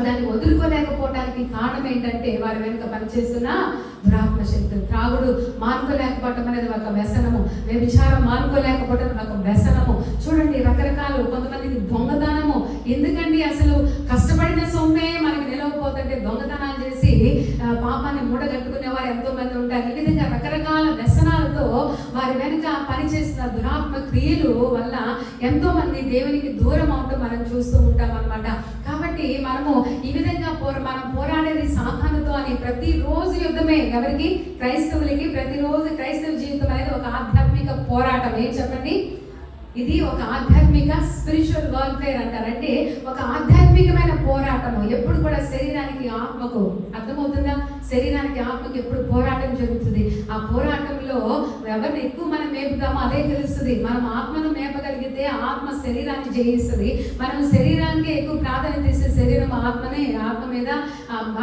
దాన్ని వదులుకోలేకపోవడానికి కారణం ఏంటంటే, వారి వెనుక పనిచేస్తున్న దురాత్మ శక్తులు. త్రాగుడు మానుకోలేకపోవటం అనేది ఒక వ్యసనము. వ్యభిచారం మానుకోలేకపోవటం ఒక వ్యసనము. చూడండి, రకరకాలు. కొంతమందికి దొంగతనము. ఎందుకండి? అసలు కష్టపడిన సొమ్మే మనకి నిలవపోతుంటే దొంగతనాలు చేసి పాపాన్ని మూడగట్టుకునే వారు ఎంతో మంది ఉంటారు. ఈ విధంగా రకరకాల వ్యసనాలతో వారి వెనుక పనిచేస్తున్న దురాత్మ క్రియలు వల్ల ఎంతో మంది దేవునికి దూరం అవటం మనం చూస్తూ ఉంటాం అన్నమాట. కాబట్టి మనము ఈ విధంగా మనం పోరాడేది సాతానుతో అని ప్రతిరోజు యుద్ధమే. ఎవరికి? క్రైస్తవులకి ప్రతిరోజు క్రైస్తవ జీవితం అనేది ఒక ఆధ్యాత్మిక పోరాటం. ఏం చెప్పండి? ఇది ఒక ఆధ్యాత్మిక స్పిరిచువల్ వార్ఫేర్ అంటారు. అంటే ఒక ఆధ్యాత్మికమైన పోరాటము. ఎప్పుడు కూడా శరీరానికి ఆత్మకు, అర్థమవుతుందా? శరీరానికి ఆత్మకు ఎప్పుడు పోరాటం జరుగుతుంది. ఆ పోరాటంలో ఎవరిని ఎక్కువ మనం మేపుతామో అదే తెలుస్తుంది. మనం ఆత్మను మేపగలిగితే ఆత్మ శరీరాన్ని జయిస్తుంది. మనం శరీరానికి ఎక్కువ ప్రాధాన్యత ఇస్తే శరీరం ఆత్మ మీద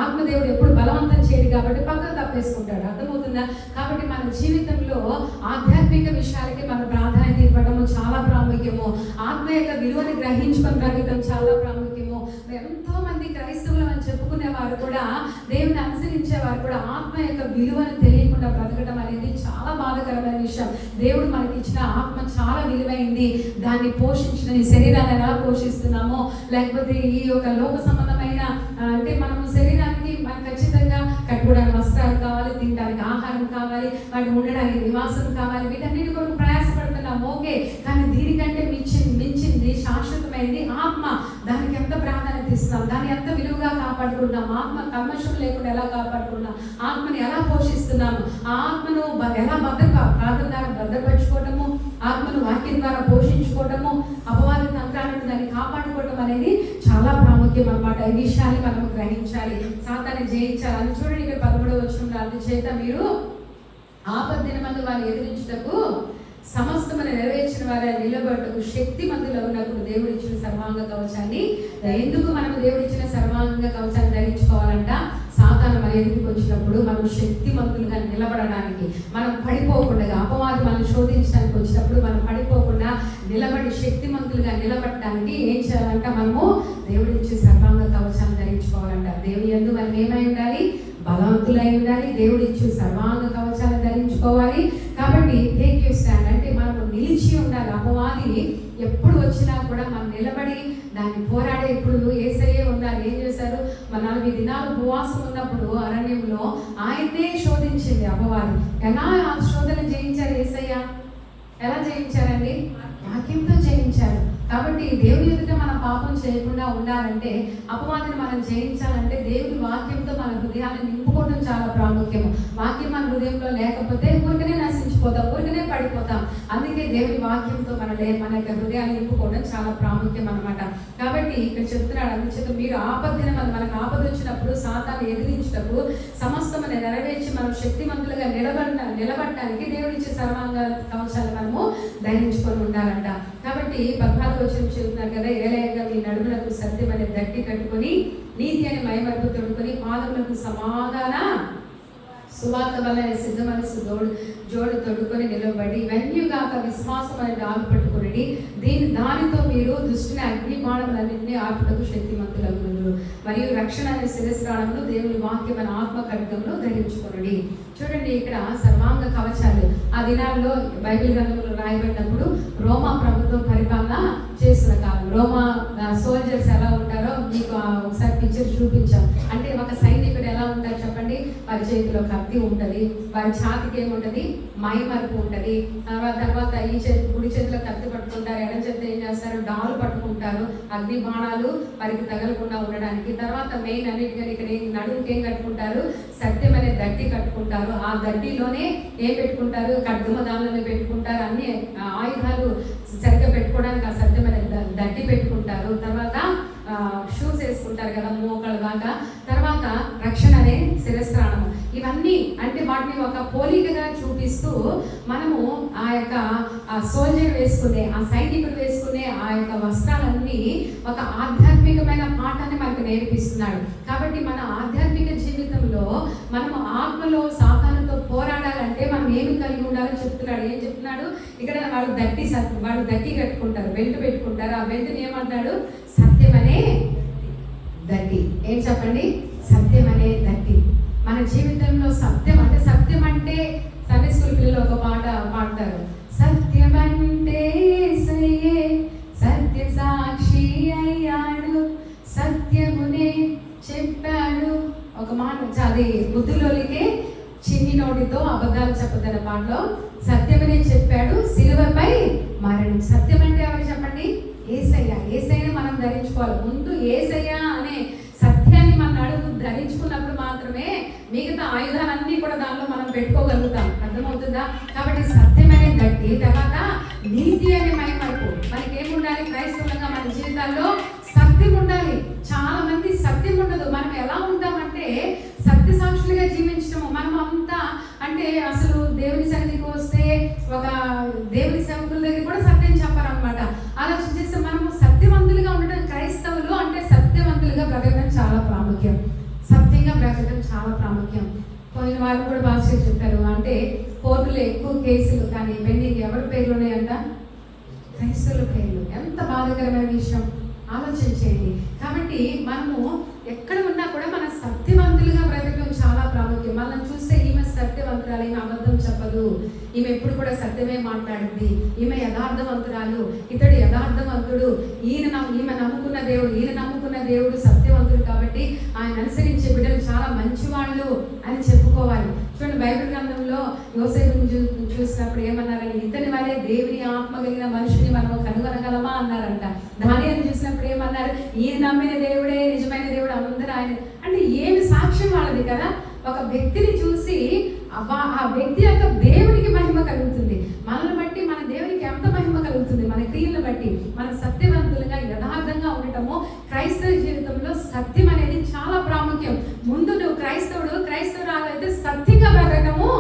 ఆత్మదేవుడు ఎప్పుడు బలవంతం చేయడు కాబట్టి పక్కకు తప్పేసుకుంటాడు. అర్థమవుతుందా? కాబట్టి మన జీవితంలో ఆధ్యాత్మిక విషయాలకి మన ప్రాధాన్యత ఇవ్వడము చాలా ప్రాముఖ్యము. ఆత్మ యొక్క విలువని గ్రహించుకొని బ్రతకడం చాలా ప్రాముఖ్యము. ఎంతో మంది క్రైస్తవులు అని చెప్పుకునే వారు కూడా, దేవుని అనుసరించే వారు కూడా ఆత్మ యొక్క విలువను తెలియకుండా బ్రతకడం అనేది చాలా బాధాకరమైన విషయం. దేవుడు మనకి ఇచ్చిన ఆత్మ చాలా విలువైంది. దాన్ని పోషించిన ఈ శరీరాన్ని ఎలా పోషిస్తున్నామో, లేకపోతే ఈ యొక్క లోక సంబంధమైన అంటే మనము శరీరానికి మనకు ఖచ్చితంగా కట్టుకోవడానికి వస్త్రాలు కావాలి, తినడానికి ఆహారం కావాలి, వాటి ఉండడానికి నివాసం కావాలి, వీటన్నిటి కొరకు ప్రయాసపడుతున్నాం. ఓకే, కానీ దీనికంటే మించింది శాశ్వతమైంది ఆత్మ. దానికి ఎంత ప్రాధాన్యత ఇస్తున్నాం, దాన్ని ఎంత విలువగా కాపాడుకుంటున్నాం, ఆత్మ కల్మషం లేకుండా ఎలా కాపాడుకుంటున్నాం, ఆత్మని ఎలా పోషిస్తున్నాము, ఆ ఆత్మను ఎలా ప్రార్థన ద్వారా భద్రపరచుకోవటము, ఆత్మను వాక్యం ద్వారా పోషించుకోవటము, అపవాద తంత్రాలను దాన్ని కాపాడుకోవటం అనేది చాలా ప్రాముఖ్యం అన్నమాట. ఈ విషయాన్ని మనం గ్రహించాలి, సాతాన్ని జయించాలి. అని చూడండి, ఇక్కడ 13వ వచనంలో అందుచేత మీరు ఆపద్దినమందు వారిని ఎదిరించుటకు సమస్తమని నెరవేర్చిన వారి నిలబడటకు శక్తి మందులు ఉన్నప్పుడు దేవుడు ఇచ్చిన సర్వాంగ కవచాన్ని, ఎందుకు మనం దేవుడు ఇచ్చిన సర్వాంగ కవచాన్ని ధరించుకోవాలంట? సాతాను మన ఎదుటికి వచ్చినప్పుడు మనం శక్తిమంతులుగా నిలబడడానికి, మనం పడిపోకుండా, అపవాది మనం శోధించడానికి వచ్చినప్పుడు మనం పడిపోకుండా నిలబడి శక్తిమంతులుగా నిలబడటానికి ఏం చేయాలంట? మనము దేవుడు ఇచ్చే సర్వాంగ కవచాన్ని ధరించుకోవాలంట. దేవుని యందు మనం ఏమై ఉండాలి? బలవంతులై ఉండాలి. దేవుడు ఇచ్చే సర్వాంగ కవచాలను ధరించుకోవాలి. కాబట్టి టేక్ యూ స్టాండ్, అంటే మనము నిలిచి ఉండాలి. అపవాది ఎప్పుడు వచ్చినా కూడా మనం నిలబడి దాన్ని పోరాడే. ఇప్పుడు యేసయ్యే ఉన్నారు. ఏం చేశారు? 40 దినాలు ఉపవాసం ఉన్నప్పుడు అరణ్యంలో ఆయన్నే శోధించింది అపవాది. ఎలా ఆ శోధన జయించారు యేసయ్య? ఎలా జయించారండి? వాక్యంతో జయించారు. కాబట్టి దేవుని ఎదుట మనం పాపం చేయకుండా ఉండాలంటే, అపవాదిని మనం జయించాలంటే దేవుని వాక్యంతో మన హృదయాన్ని నింపుకోవడం చాలా ప్రాముఖ్యము. వాక్యం మన హృదయంలో లేకపోతే ఊరికనే నశించిపోతాం, ఊరికనే పడిపోతాం. అందుకే దేవుని వాక్యంతో మన యొక్క హృదయాన్ని నింపుకోవడం చాలా ప్రాముఖ్యం అన్నమాట. కాబట్టి ఇక్కడ చెప్తున్నాడు, అందుచేత మీరు ఆపద్దిన మనకు ఆపద వచ్చినప్పుడు సాతాన్ని ఎదిరించుటకు సమస్తమని నెరవేర్చి మనం శక్తిమంతులుగా నిలబడటానికి దేవుడి ఇచ్చే సర్వాంగ కవచాలు మనము ధరించుకొని ఉండాలంట. కాబట్టి 14వ వచనం చెబుతున్నారు కదా, ఏలయగా మీ నడుములకు సత్యం అనే దట్టి కట్టుకొని నీతి అని మైమరుపు తొడుకొని పాదములకు సమాధాన సువార్త వల్ల సిద్ధ మనసు జోడు తొడుకొని నిలబడి వెన్యుగాక విశ్వాసం అనే డాలు పట్టుకుని దానితో మీరు దృష్టిని అగ్ని బాణములన్నింటినీ ఆపుటకు శక్తిమంతులగుదురు మరియు రక్షణ అనే శిరస్త్రాణమును దేవుని వాక్యం అనే ఆత్మ ఖడ్గమును ధరించుకొనుడి. చూడండి, ఇక్కడ సర్వాంగ కవచాలు ఆ దినాల్లో బైబిల్ గ్రంథంలో రాయబడినప్పుడు రోమా ప్రభుత్వం పరిపాలన చేస్తున్న కాలం. రోమా సోల్జర్స్ ఎలా ఉంటారో మీకు ఒకసారి పిక్చర్ చూపించాం. అంటే ఒక సైనికుడు ఎలా ఉంటారు చెప్పండి? వారి చేతిలో కత్తి ఉంటుంది, వారి ఛాతికి ఏముంటుంది? మైమరుపు ఉంటుంది. తర్వాత ఈ కుడి చేతిలో కత్తి పట్టుకుంటారు, ఎడం చేతిలో ఏం చేస్తారు? డాలు పట్టుకుంటారు, అగ్ని బాణాలు వారికి తగలకుండా ఉండడానికి. తర్వాత మెయిన్ అన్నిటికీ ఇక్కడ నడుముకి ఏం కట్టుకుంటారు? సత్యం అనే దట్టి కట్టుకుంటారు. ఆ దట్టిలోనే ఏం పెట్టుకుంటారు? ఖడ్గమ దానిలోనే పెట్టుకుంటారు. అన్ని ఆయుధాలు సరిగ్గా పెట్టుకోవడానికి ఆ సత్యం అనే దట్టి పెట్టుకుంటారు. తర్వాత షూస్ వేసుకుంటారు కదా మోకాళ్ళ దాకా. తర్వాత రక్షణ అనే శిరస్త్రాణము. ఇవన్నీ అంటే వాటిని ఒక పోలికగా చూపిస్తూ మనము ఆ యొక్క సోల్జర్ వేసుకునే, ఆ సైనికుడు వేసుకునే ఆ యొక్క వస్త్రాలన్నీ ఒక ఆధ్యాత్మికమైన పాఠాన్ని మనకు నేర్పిస్తున్నాడు. కాబట్టి మన ఆధ్యాత్మిక జీవితంలో మనము ఆత్మలో సాతానుతో పోరాడాలంటే మనం ఏమి కలిగి ఉండాలో చెప్తున్నాడు. ఏం చెప్తున్నాడు ఇక్కడ? వాళ్ళు దట్టి కట్టుకుంటారు, బెల్ట్ పెట్టుకుంటారు. ఆ బెల్ట్ని ఏమంటాడు? సత్యం అనే దట్టి. ఏం చెప్పండి? సత్యం అనే దట్టి. మన జీవితంలో సత్యం అంటే సండే స్కూల్ పిల్లలు ఒక పాట పాడతారు. సత్యం అంటే సత్య సాక్షి అయ్యాడు, సత్యమునే చెప్పాడు. ఒక మాట అది బుద్ధులోనికే చిన్ని నోటితో అబద్ధాలు చెప్పదన్న పాటలో సత్యమనే చెప్పాడు, సిలువపై మరణించి. సత్యం అంటే ఎవరు చెప్పండి? యేసయ్యని మనం ధరించుకోవాలి. ముందు యేసయ్య అనే సత్యాన్ని మన అడుగు ధరించుకున్నప్పుడు మాత్రమే మిగతా ఆయుధాలన్నీ కూడా దానిలో మనం పెట్టుకోగలుగుతాం. అర్థమవుతుందా? కాబట్టి సత్యం అనే దట్టి, తర్వాత నీతి అనే మైమరుపు. క్రైస్తవులుగా మన జీవితాల్లో సత్యం ఉండాలి. చాలా మంది సత్యం ఉండదు. మనం ఎలా ఉంటామంటే సత్య సాక్షులుగా జీవించడము. మనం అంతా అంటే అసలు దేవుని సన్నిధికి వస్తే ఒక దేవుని సేవకుల దగ్గర కూడా సత్యం చెప్పారనమాట. ఆలోచన చేస్తే మనము సత్యవంతులుగా ఉండడం, క్రైస్తవులు అంటే సత్యవంతులుగా బ్రతకడం చాలా ప్రాముఖ్యం. సత్యంగా బ్రతకడం చాలా ప్రాముఖ్యం. పోయిన వారు కూడా బాగా చెప్పారు, అంటే కోర్టులో ఎక్కువ కేసులు కానీ పెండింగ్ ఎవరి పేర్లు ఉన్నాయంట? క్రైస్తవుల పేర్లు. ఎంత బాధాకరమైన విషయం ఆలోచన చేయండి. కాబట్టి మనము ఎక్కడ ఉన్నా కూడా మన సత్యవంతులుగా బ్రతకడం చాలా ప్రాముఖ్యం. మనం చూస్తే ఈమె సత్యవంతురాలు, ఈమె అబద్ధం చెప్పదు, ఈమె ఎప్పుడు కూడా సత్యమే మాట్లాడింది, ఈమె యథార్థవంతురాలు, ఇతడు యథార్థవంతుడు, ఈమె నమ్ముకున్న దేవుడు సత్యవంతుడు కాబట్టి ఆయన అనుసరించే బిడ్డలు చాలా మంచివాళ్ళు అని చెప్పుకోవాలి. చూడండి, బైబిల్ గ్రంథంలో యోసేపుని చూసినప్పుడు ఏమన్నారని, ఇతని వల్లే దేవుని ఆత్మ కలిగిన మనుషుని మనం కనుగొనగలమా అన్నారంట. దానిని చూసినప్పుడు ఏమన్నారు, ఈయన నమ్మిన దేవుడే నిజమైన దేవుడు, అందరూ ఆయన. అంటే ఏమి సాక్ష్యం వాళ్ళది కదా. ఒక వ్యక్తిని చూసి ఆ వ్యక్తి యొక్క దేవునికి మహిమ కలుగుతుంది. మనల్ని బట్టి మన దేవునికి ఎంత మహిమ కలుగుతుంది, మన క్రియలను బట్టి. మన సత్యవంతులుగా యథార్థంగా ఉండటము క్రైస్తవ జీవితంలో సత్యం అనేది చాలా ప్రాముఖ్యం. ముందు నువ్వు క్రైస్తవురాలు అయితే సత్యంగా బ్రతకటము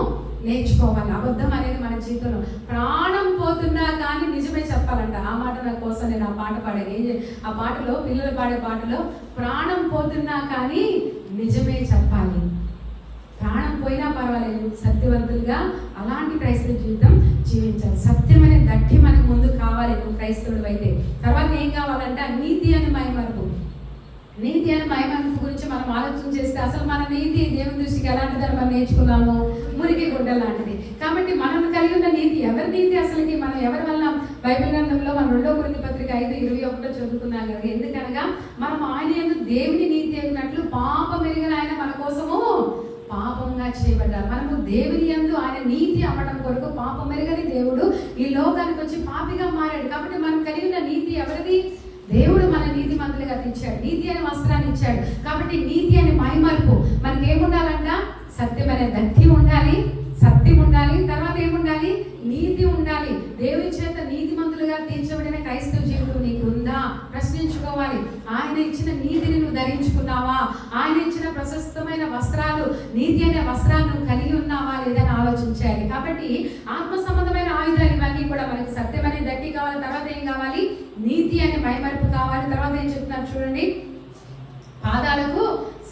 నేర్చుకోవాలి. అబద్ధం అనేది మన జీవితంలో ప్రాణం పోతున్నా కానీ నిజమే చెప్పాలంట. ఆ మాట నా కోసం నేను ఆ పాట పాడాను. ఆ పాటలో పిల్లలు పాడే పాటలో ప్రాణం పోతున్నా కానీ నిజమే చెప్పాలి. ప్రాణం పోయినా పర్వాలేదు, సత్యవంతులుగా అలాంటి క్రైస్తవ జీవితం జీవించాలి. సత్యం అనే దట్టి మనకు ముందు కావాలి నువ్వు క్రైస్తవుడు అయితే. తర్వాత ఏం కావాలంటే నీతి అని మైమరుపు. నీతి అని మైమరుపు గురించి మనం ఆలోచన చేస్తే అసలు మన నీతి దేవుని దృష్టికి ఎలాంటిదని మనం నేర్చుకున్నాము, మురికి గుడ్డ లాంటిది. కాబట్టి మనం కలిగి ఉన్న నీతి ఎవరి నీతి అసలుకి మనం ఎవరి వల్ల? బైబిల్ గ్రంథంలో మనం 2 కొరింథీ పత్రిక 5:21 చదువుకున్నాం కదా. ఎందుకనగా మనం ఆయన యందు దేవుని నీతి అయినట్లు పాపం ఎరిగిన ఆయన మన కోసము పాపంగా చేయబడ్డారు. మనము దేవుని యందు ఆయన నీతి అవ్వడం కొరకు పాపం ఎరగని దేవుడు ఈ లోకానికి వచ్చి పాపిగా మారాడు. కాబట్టి మనం కలిగిన నీతి ఎవరిది? దేవుడు మన నీతి మంతులుగా తెచ్చాడు, నీతి అనే వస్త్రాన్ని ఇచ్చాడు. కాబట్టి నీతి అనే మైమరుపు మనకి ఏముండాలంట? సత్యం అనే దట్టి ఉండాలి, సత్యం ఉండాలి. తర్వాత ఏముండాలి? నీతి ఉండాలి. దేవుని చేత నీతిమంతులుగా తీర్చబడిన క్రైస్తవ జీవితం నీకు ఉందా? ప్రశ్నించుకోవాలి. ఆయన ఇచ్చిన నీతిని నువ్వు ధరించుకున్నావా? ఆయన ఇచ్చిన ప్రశస్తమైన వస్త్రాలు, నీతి అనే వస్త్రాలు నువ్వు కలిగి ఉన్నావా లేదని ఆలోచించాలి. కాబట్టి ఆత్మ సంబంధమైన ఆయుధాలు ఇవన్నీ కూడా మనకి సత్యం అనే దట్టి కావాలి. తర్వాత ఏం కావాలి? నీతి అనే మైమరుపు కావాలి. తర్వాత ఏం చెప్తున్నారు చూడండి, పాదాలకు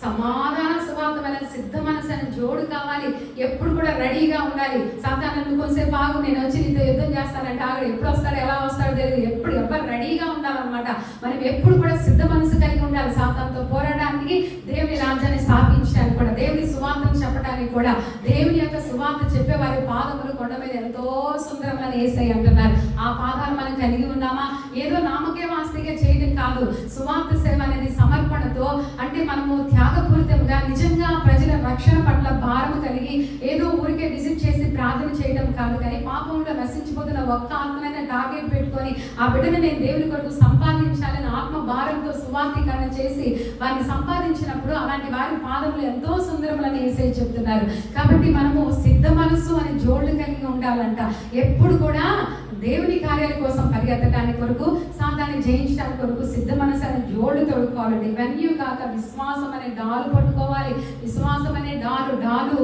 సమాధాన సువార్తమైన సిద్ధ మనసు అనే జోడు కావాలి. ఎప్పుడు కూడా రెడీగా ఉండాలి. సాతాను నువ్వు కొంచెంసేపు ఆగు, నేను వచ్చి నీతో యుద్ధం చేస్తానంటే ఆగడు. ఎప్పుడు వస్తాడు, ఎలా వస్తాడో తెలియదు. ఎప్పుడు రెడీగా ఉండాలన్నమాట. మనం ఎప్పుడు కూడా సిద్ధ మనసు కలిగి ఉండాలి. సాతానుతో పోరాడడానికి, దేవుని రాజ్యాన్ని స్థాపించడానికి కూడా, దేవుని సువార్తను చెప్పడానికి కూడా. దేవుని యొక్క సువార్త చెప్పే వారి పాదములు కొండ మీద ఎంతో సుందరమని యేసయ్య అంటున్నారు. ఆ పాదాలు మనం కలిగి ఉన్నామా? ఏదో నామకే వాస్తిగా చేయడం కాదు. సువార్త సేవ అనేది సమర్పణతో, అంటే మనము త్యాగపూరితంగా నిజంగా ప్రజల రక్షణ పట్ల భారం కలిగి ఏదో ఊరికే విజిట్ చేసి ప్రార్థన చేయడం కాదు, కానీ పాపంలో నశించిపోతున్న ఒక్క ఆత్మనైనా టార్గెట్ పెట్టుకొని ఆ బిడ్డను నేను దేవుని కొరకు సంపాదించాలని ఆత్మ భారంతో సువార్తీకరణ చేసి వారిని సంపాదించినప్పుడు అలాంటి వారి పాదములు ఎంతో సుందరములని యేసయ్య చెప్తున్నారు. కాబట్టి మనము సిద్ధ మనస్సు అనే జోళ్ళు కలిగి ఉండాలంట. ఎప్పుడు కూడా దేవుని కార్యాల కోసం పరిగెత్తడానికి కొరకు, సాతాన్ని జయించడానికి కొరకు సిద్ధ మనసు అనే జోడు తోడుకోవాలండి. ఇవన్నీ కాక విశ్వాసం అనే డాలు పట్టుకోవాలి. విశ్వాసం అనే డాలు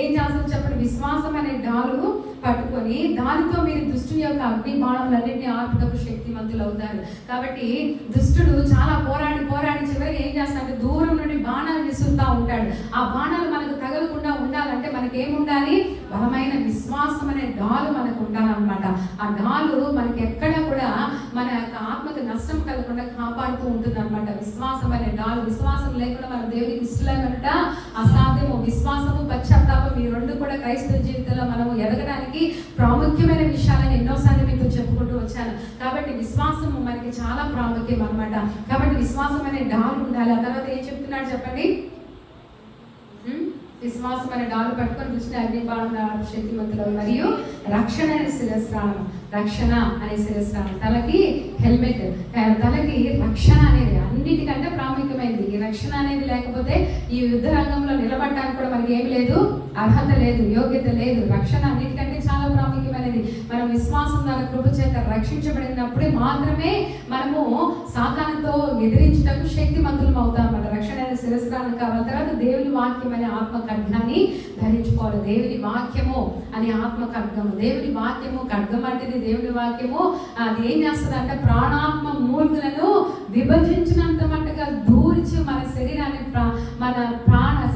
ఏం చేస్తాం చెప్పండి? విశ్వాసం అనే డాలు పట్టుకొని దానితో మీరు దుష్టుని యొక్క అగ్ని బాణములన్నింటినీ ఆపుటకు శక్తిమంతులు అవుతారు. కాబట్టి దుష్టుడు చాలా పోరాడి చివరికి ఏం చేస్తాడంటే దూరం నుండి బాణాలు విసురుతూ ఉంటాడు. ఆ బాణాలు మనకు తగలకుండా ఉండాలంటే మనకి ఏముండాలి? బలమైన విశ్వాసం అనే డాలు మనకు ఉండాలన్నమాట. ఆ డాలు మనకి ఎక్కడ కూడా మన యొక్క ఆత్మకు నష్టం కలగకుండా కాపాడుతూ ఉంటుంది అనమాట. విశ్వాసం అనే డాలు. విశ్వాసం లేకుండా మన దేవునికి ఇష్టలేమనట అసాధ్యము. విశ్వాసము, పశ్చాత్తాపం ఈ రెండు కూడా క్రైస్తవ జీవితంలో మనము ఎదగడానికి ప్రాముఖ్యమైన విషయాలను ఎన్నోసార్లు మీతో చెప్పుకుంటూ వచ్చాను. కాబట్టి విశ్వాసము మనకి చాలా ప్రాముఖ్యం అనమాట. కాబట్టి విశ్వాసం అనే డాలు ఉండాలి. ఆ తర్వాత ఏం చెప్తున్నాడు చెప్పండి? విశ్వాసం అనే డాలు పట్టుకొని దృష్టి అగ్నిబాణం శక్తిమంతులు, మరియు రక్షణ అనే శిరస్త్రాణం. రక్షణ అనే శిరస్త్రాణం, తలకి హెల్మెట్. తలకి రక్షణ అనేది అన్నిటికంటే ప్రాముఖ్యమైనది. ఈ రక్షణ అనేది లేకపోతే ఈ యుద్ధ రంగంలో నిలబడడానికి కూడా మనకి ఏమి లేదు, అర్హత లేదు, యోగ్యత లేదు. రక్షణ అన్నిటికంటే చాలా ప్రాముఖ్యమైనది. మనం విశ్వాసం ద్వారా కృప చేత రక్షించబడినప్పుడే మాత్రమే మనము సాతానుతో ఎదిరించటకు శక్తిమంతులం అవుతాం అన్నమాట. రక్షణ అనే శిరస్త్రాన్ని కావాలి. తర్వాత దేవుని వాక్యం అనే ఆత్మ ఖడ్గాన్ని ధరించుకోవాలి. దేవుని వాక్యము అనే ఆత్మ ఖడ్గము, దేవుని వాక్యము ఖడ్గం అంటే దేవుని వాక్యము అది ఏం చేస్తుంది అంటే ప్రాణాత్మ మూలుగులను విభజించినంత మట్టుగా దూర్చి మన శరీరాన్ని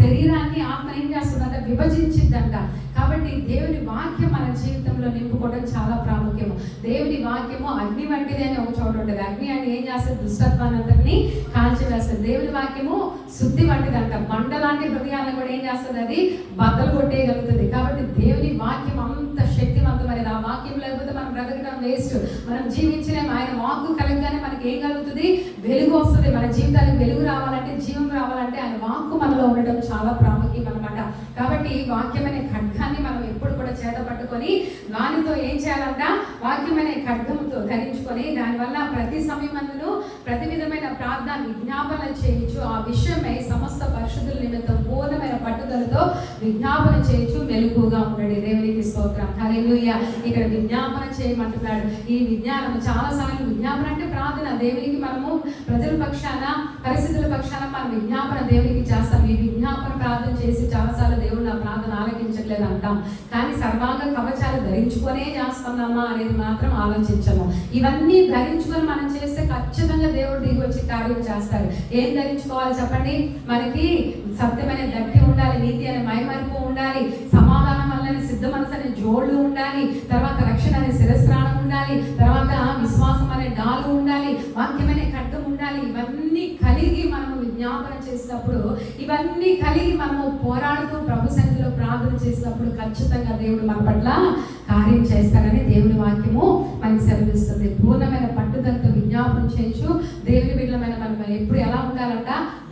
శరీరాన్ని ఆత్మ ఏం చేస్తుందంట, విభజించిందంట. కాబట్టి దేవుని వాక్యం మన జీవితంలో నింపుకోవడం చాలా ప్రాముఖ్యము. దేవుని వాక్యము అగ్ని వంటిది అని ఒక చోట ఉంటుంది. అగ్ని అని ఏం చేస్తుంది, దుష్టత్వాన్ని అందరినీ కాల్చివేస్తుంది. దేవుని వాక్యము శుద్ధి వంటిదంట. బండ లాంటి హృదయాలను కూడా ఏం చేస్తుంది, అది బద్దలు కొట్టేయగలుగుతుంది. కాబట్టి దేవుని వాక్యం అంత శక్తివంతమైనది. ఆ వాక్యం లేకపోతే మనం బ్రతకడం వేస్ట్, మనం జీవించలేము. ఆయన వాక్కు కలగగానే మనకి ఏం కలుగుతుంది, వెలుగు వస్తుంది. మన జీవితానికి వెలుగు రావాలంటే, జీవం రావాలంటే ఆయన వాక్కు మనలో ఉండడం చాలా ప్రాముఖ్యం అనమాట. కాబట్టి వాక్యమనే ఖడ్గాన్ని మనం ఎప్పుడు కూడా చేత పట్టుకొని దానితో ఏం చేయాలంట, వాక్యమనే ఖడ్గంతో ధరించుకొని దానివల్ల ప్రతి సమయమందును ప్రతి విధమైన ప్రార్థన విజ్ఞాపన చేయొచ్చు. ఆ విషయమై సమస్త పరిశుద్ధుల నిమిత్తం పూర్ణమైన పట్టుదలతో విజ్ఞాపన చేయొచ్చు. మెలకుగా ఉండండి. దేవునికి స్తోత్రం. హల్లెలూయా. ఇక్కడ విజ్ఞాపన చేయమంటున్నాడు. ఈ విజ్ఞానం చాలాసార్లు విజ్ఞాపన అంటే ప్రార్థన. దేవునికి మనము ప్రజల పక్షాన, పరిస్థితుల పక్షాన మనం విజ్ఞాపన దేవునికి చేస్తాం. ఈ విజ్ఞాపన ప్రార్థన చేసి చాలాసార్లు దేవుడు నా ప్రార్థన ఆలకించట్లేదు అంటాం. కానీ సర్వాంగ కవచాలు ధరించుకొనే చేస్తున్నామా అనేది మాత్రం ఆలోచించము. ఇవన్నీ ధరించుకొని మనం చేస్తే ఖచ్చితంగా దేవుడు దిగి వచ్చి కార్యం చేస్తాడు. ఏం ధరించుకోవాలి చెప్పండి? మనకి సత్యమైన గట్టి ఉండాలి, నీతి అనే మైమరుపు ఉండాలి, సమాధానం వల్ల సిద్ధ మనసు అనే జోళ్ళు ఉండాలి, తర్వాత రక్షణ అనే శిరస్త్రాణం ఉండాలి, తర్వాత విశ్వాసం అనే డాలు ఉండాలి, వాక్యం అనే ఖడ్గం ఉండాలి. ఇవన్నీ కలిగి మనము విజ్ఞాపన చేసినప్పుడు, ఇవన్నీ కలిగి మనము పోరాడుతూ ప్రభు సన్నిధిలో ప్రార్థన చేసినప్పుడు ఖచ్చితంగా దేవుడు మన పట్ల కార్యం చేస్తాడని దేవుని వాక్యము మనకి సెలవిస్తుంది. పూర్ణమైన పట్టుదలతో విజ్ఞాపన చేయొచ్చు. దేవుని బిడ్డలమైన మనం ఎప్పుడు ఎలా ఉండాలంట,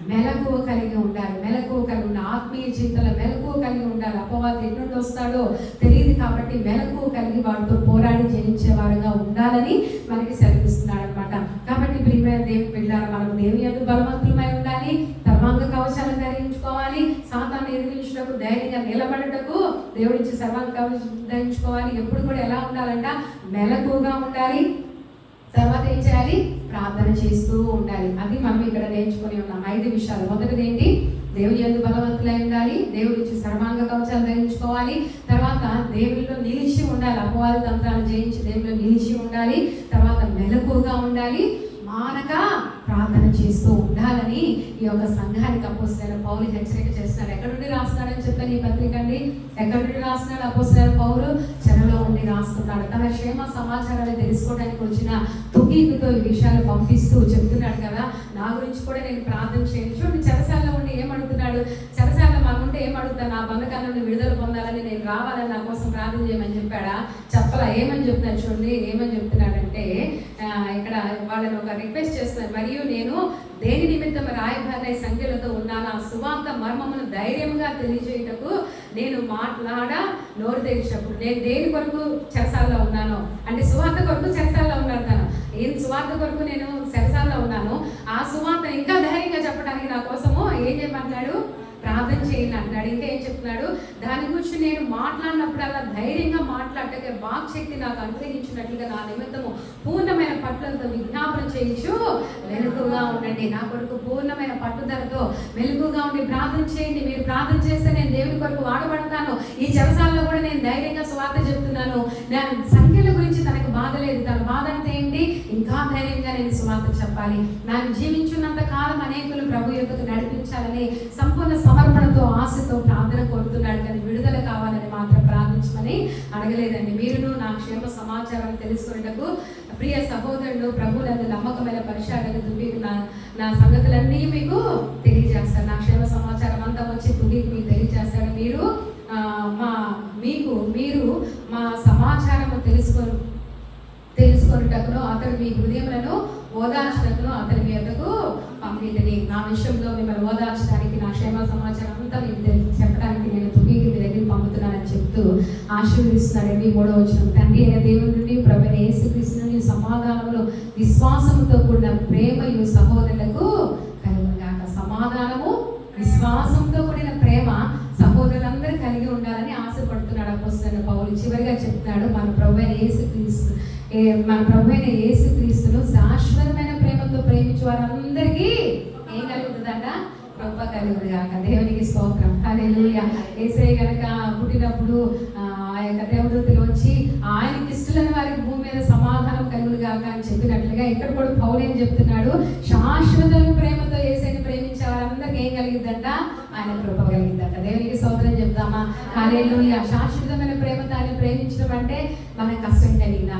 మెలకువ కలిగి ఉండాలి. మెలకువ కలిగి ఉండాలి. ఆత్మీయ జీవితంలో మెలకువ కలిగి ఉండాలి. అపవాది ఎటువంటి వస్తాడో తెలియదు కాబట్టి మెలకువ కలిగి వాటితో పోరాడి జయించే వారుగా ఉండాలని మనకి సెలవిస్తున్నాడు అనమాట. కాబట్టి ప్రియమైన దేవుని బిడ్డలారా, మనం దేవుని యందు బలవంతులమై ఉండాలి. సర్వాంగ కవచాలను ధరించుకోవాలి. సాతాన్ని ఎదిరించుటకు, ధైర్యంగా నిలబడటకు దేవుడిచ్చి సర్వాంగ కవచం ధరించుకోవాలి. ఎప్పుడు కూడా ఎలా ఉండాలంట, మెలకువగా ఉండాలి. తర్వాత ఏం చేయాలి, ప్రార్థన చేస్తూ ఉండాలి. అది మనం ఇక్కడ నేర్చుకుని ఉన్నాం. 5 విషయాలు. మొదటిది ఏంటి, దేవుని యందు బలవంతులై ఉండాలి. దేవుడి ఇచ్చి సర్వాంగ కవచాలు ధరించుకోవాలి. తర్వాత దేవునిలో నిలిచి ఉండాలి. అపవాది తంత్రాలు జయించి దేవునిలో నిలిచి ఉండాలి. తర్వాత మెలకువగా ఉండాలి. మానక ప్రార్థన చేస్తూ ఉండాలని ఈ యొక్క సంఘానికి అపోస్తలుడైన పౌలు హెచ్చరిక చేస్తున్నాడు. ఎక్కడి నుండి రాస్తున్నాడని చెప్పాను ఈ పత్రిక అండి. ఎక్కడి నుండి రాస్తున్నాడు అపోస్తలుడైన పౌలు? చెరలో ఉండి రాస్తున్నాడు. తన క్షేమ సమాచారాలు తెలుసుకోవడానికి వచ్చిన తుకీకుతో ఈ విషయాలు పంపిస్తూ చెప్తున్నాడు కదా, నా గురించి కూడా నేను ప్రార్థన చేయొచ్చు. చెరసాలలో ఉండి ఏమడుగుతున్నాడు, చెరసాలలో మనం ఉంటే ఏమడుగుతాను, నా బంధకాల నుండి విడుదల పొందాలని, నేను రావాలని, నా కోసం ప్రార్థన చేయమని చెప్పాడా? చెప్పలా. ఏమని చెప్తున్నాడు చూడండి, ఏమని చెప్తున్నాడంటే ఇక్కడ వాళ్ళని ఒక రిక్వెస్ట్ చేస్తున్నాను. మరియు నేను దేని నిమిత్తం రాయబారి సంఖ్యలతో ఉన్నాను, ఆ సువార్త మర్మమును ధైర్యంగా తెలియజేయటకు నేను నోరు తెరిచినప్పుడు. నేను దేని కొరకు చెరసాల్లో ఉన్నాను అంటే, సువార్త కొరకు చెరసాల్లో ఉన్నాను. ఏం సువార్త కొరకు నేను చెరసాల్లో ఉన్నాను, ఆ సువార్త ఇంకా ధైర్యంగా చెప్పడానికి నా కోసము ఏం చేయమంటున్నాడు, ప్రార్థన చేయాలి అంటున్నాడు. ఇంకా ఏం చెప్తున్నాడు, దాని గురించి నేను మాట్లాడినప్పుడు అలా ధైర్యంగా మాట్లాడటకే వాక్ శక్తి నాకు అనుగ్రహించినట్లుగా నా నిమిత్తము పూర్ణమైన పట్టుదలతో విజ్ఞాపన చేయొచ్చు. మెలకుగా ఉండండి. నా కొరకు పూర్ణమైన పట్టుదలతో మెలకుగా ఉండి ప్రార్థన చేయండి. మీరు ప్రార్థన చేస్తే నేను దేవుని కొరకు వాడబడతాను. ఈ చెరసాలలో కూడా నేను ధైర్యంగా స్వార్థ చెప్తున్నాను. నేను సంఖ్యల గురించి తనకు బాధ లేదు. తన బాధ అంటే ఏంటి, ఇంకా ధైర్యంగా నేను స్వార్థ చెప్పాలి. నాకు జీవించున్నంత కాలం అనేకులు ప్రభు యొక్కకు నడిపించాలని సంపూర్ణ సమర్పణతో, ఆశతో ప్రార్థన కోరుతున్నాడు. కానీ విడుదల కావాలని మాత్రం ప్రార్థించమని అడగలేదండి. మీరును నా క్షేమ సమాచారం తెలుసుకునేటకు ప్రియ సహోదరుడు ప్రభువులందు నమ్మకమైన పరిచయాలను తుడికి నా సంగతులన్నీ మీకు తెలియజేస్తాడు. నా క్షేమ సమాచారం అంతా వచ్చి తుడికి మీకు తెలియజేస్తాడు. మీరు మా సమాచారము తెలుసుకొనుటకును అతడు మీ హృదయములను ఓదార్చటకును అతని మీ వద్దకు పంపిణీ. నా విషయంలో మిమ్మల్ని ఓదార్చడానికి, నా క్షేమ సమాచారం అంతా మీకు చెప్పడానికి నేను తుడికి మీ దగ్గర పంపుతున్నానని చెప్తూ ఆశీర్వదిస్తున్నాడు. 3వ వచనం, తండ్రి అయిన దేవుని నుండి ప్రభువైన యేసుక్రీస్తు నుండి సమాధానములు విశ్వాసముతో కూడిన ప్రేమయు సహోదరులకు కలుగునుగాక. సమాధానము, విశ్వాసంతో కూడిన ప్రేమ సహోదరులందరూ కలిగి ఉండాలని ఆశపడుతున్నాడు అపోస్తలుడైన పౌలు. చివరిగా చివరిగా చెప్తున్నాడు, మన ప్రభువైన యేసుక్రీస్తును శాశ్వతమైన ప్రేమతో ప్రేమించే వారందరికీ ఏం కలుగుతుందంట? కృప కలుగుతుంది కాక. దేవునికి స్తోత్రం. హల్లెలూయా. యేసయ్య కనుక పుట్టినప్పుడు ఆ యొక్క దేవదూతలు వచ్చి ఆయనకి ఇష్టమైన వారికి భూమి మీద సమాధానం కలుగును గాక అని చెప్పినట్లుగా ఇక్కడ కూడా పౌలు ఏం చెప్తున్నాడు? శాశ్వతమైన ప్రేమతో యేసయ్యని ప్రేమించే వారందరికీ ఏం కలిగిద్దంట? ఆయన కృప కలిగిద్దంట. దేవునికి స్తోత్రం చెప్తామా? హల్లెలూయా. శాశ్వతమైన ప్రేమతో ఆయన ప్రేమించడం అంటే మనకు కష్టం కలిగినా,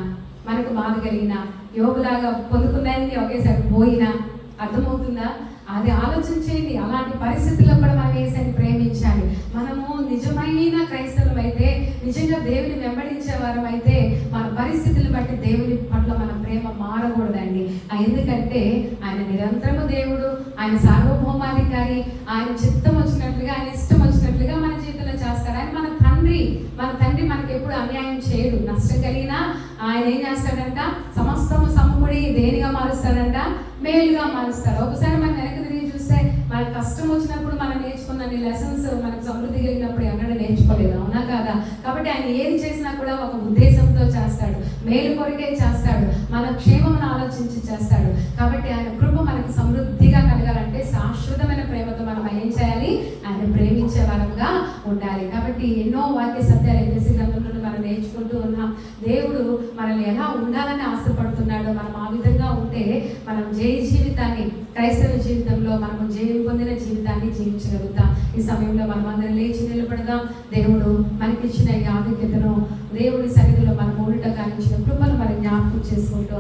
మనకు బాధ కలిగినా, యోగులాగా పొందుకున్నాయని ఒకేసారి పోయినా, అర్థమవుతుందా? అది ఆలోచించేది. అలాంటి పరిస్థితుల్లో కూడా మనం యేసయ్యని ప్రేమించాలి. మనము నిజమైన క్రైస్తవులం అయితే, నిజంగా దేవుని వెంబడించే వారం అయితే, మన పరిస్థితులను బట్టి దేవుని పట్ల మన ప్రేమ మారకూడదండి. ఎందుకంటే ఆయన నిరంతరము దేవుడు, ఆయన సార్వభౌమాధికారి, ఆయన చిత్తం వచ్చినట్లుగా, ఆయన ఇష్టం వచ్చినట్లుగా మన జీవితంలో చేస్తాడు. ఆయన మన తండ్రి మనకి ఎప్పుడు అన్యాయం చేయడు. నష్టం కలిగినా ఆయన ఏం చేస్తాడంట? సమస్తము సమకూడి దేనిగా మారుస్తాడంట? మేలుగా మారుస్తాడు. ఒకసారి మనం వెనక్కి తిరిగి చూస్తే, మన కష్టం వచ్చినప్పుడు మనం నేర్చుకున్న లెసన్స్ మనకు సమృద్ధి కలిగినప్పుడు ఎన్నడూ నేర్చుకోలేదు, అవునా కాదా? కాబట్టి ఆయన ఏది చేసినా కూడా ఒక ఉద్దేశంతో చేస్తాడు, మేలు కొరకే చేస్తాడు, మన క్షేమమును ఆలోచించి చేస్తాడు. కాబట్టి ఆయన కృప మనకి సమృద్ధిగా కలగాలంటే శాశ్వతమైన ప్రేమతో మనం ఏం చేయాలి? ఆయన ప్రేమించే వారంగా ఉండాలి. కాబట్టి ఎన్నో వాక్య సత్యాలు ఎఫెసీ గ్రంథంలో మనం నేర్చుకుంటూ ఉన్నాం. దేవుడు మనల్ని ఎలా ఉండాలని ఆశపడుతున్నాడో, మనం ఆ విధంగా ఉంటే మనం జీవితాన్ని, క్రైస్తవ జీవితంలో మనము జయం పొందిన జీవితాన్ని జీవించగలుగుతాం. ఈ సమయంలో మనం అందరం లేచి నిలబడదాం. దేవుడు మనకిచ్చిన ఈ ఆధిక్యతను, దేవుడి సన్నిధిలో మనం ఉండటం కానిచ్చిన కృపను మనం జ్ఞాపకం చేసుకుంటూ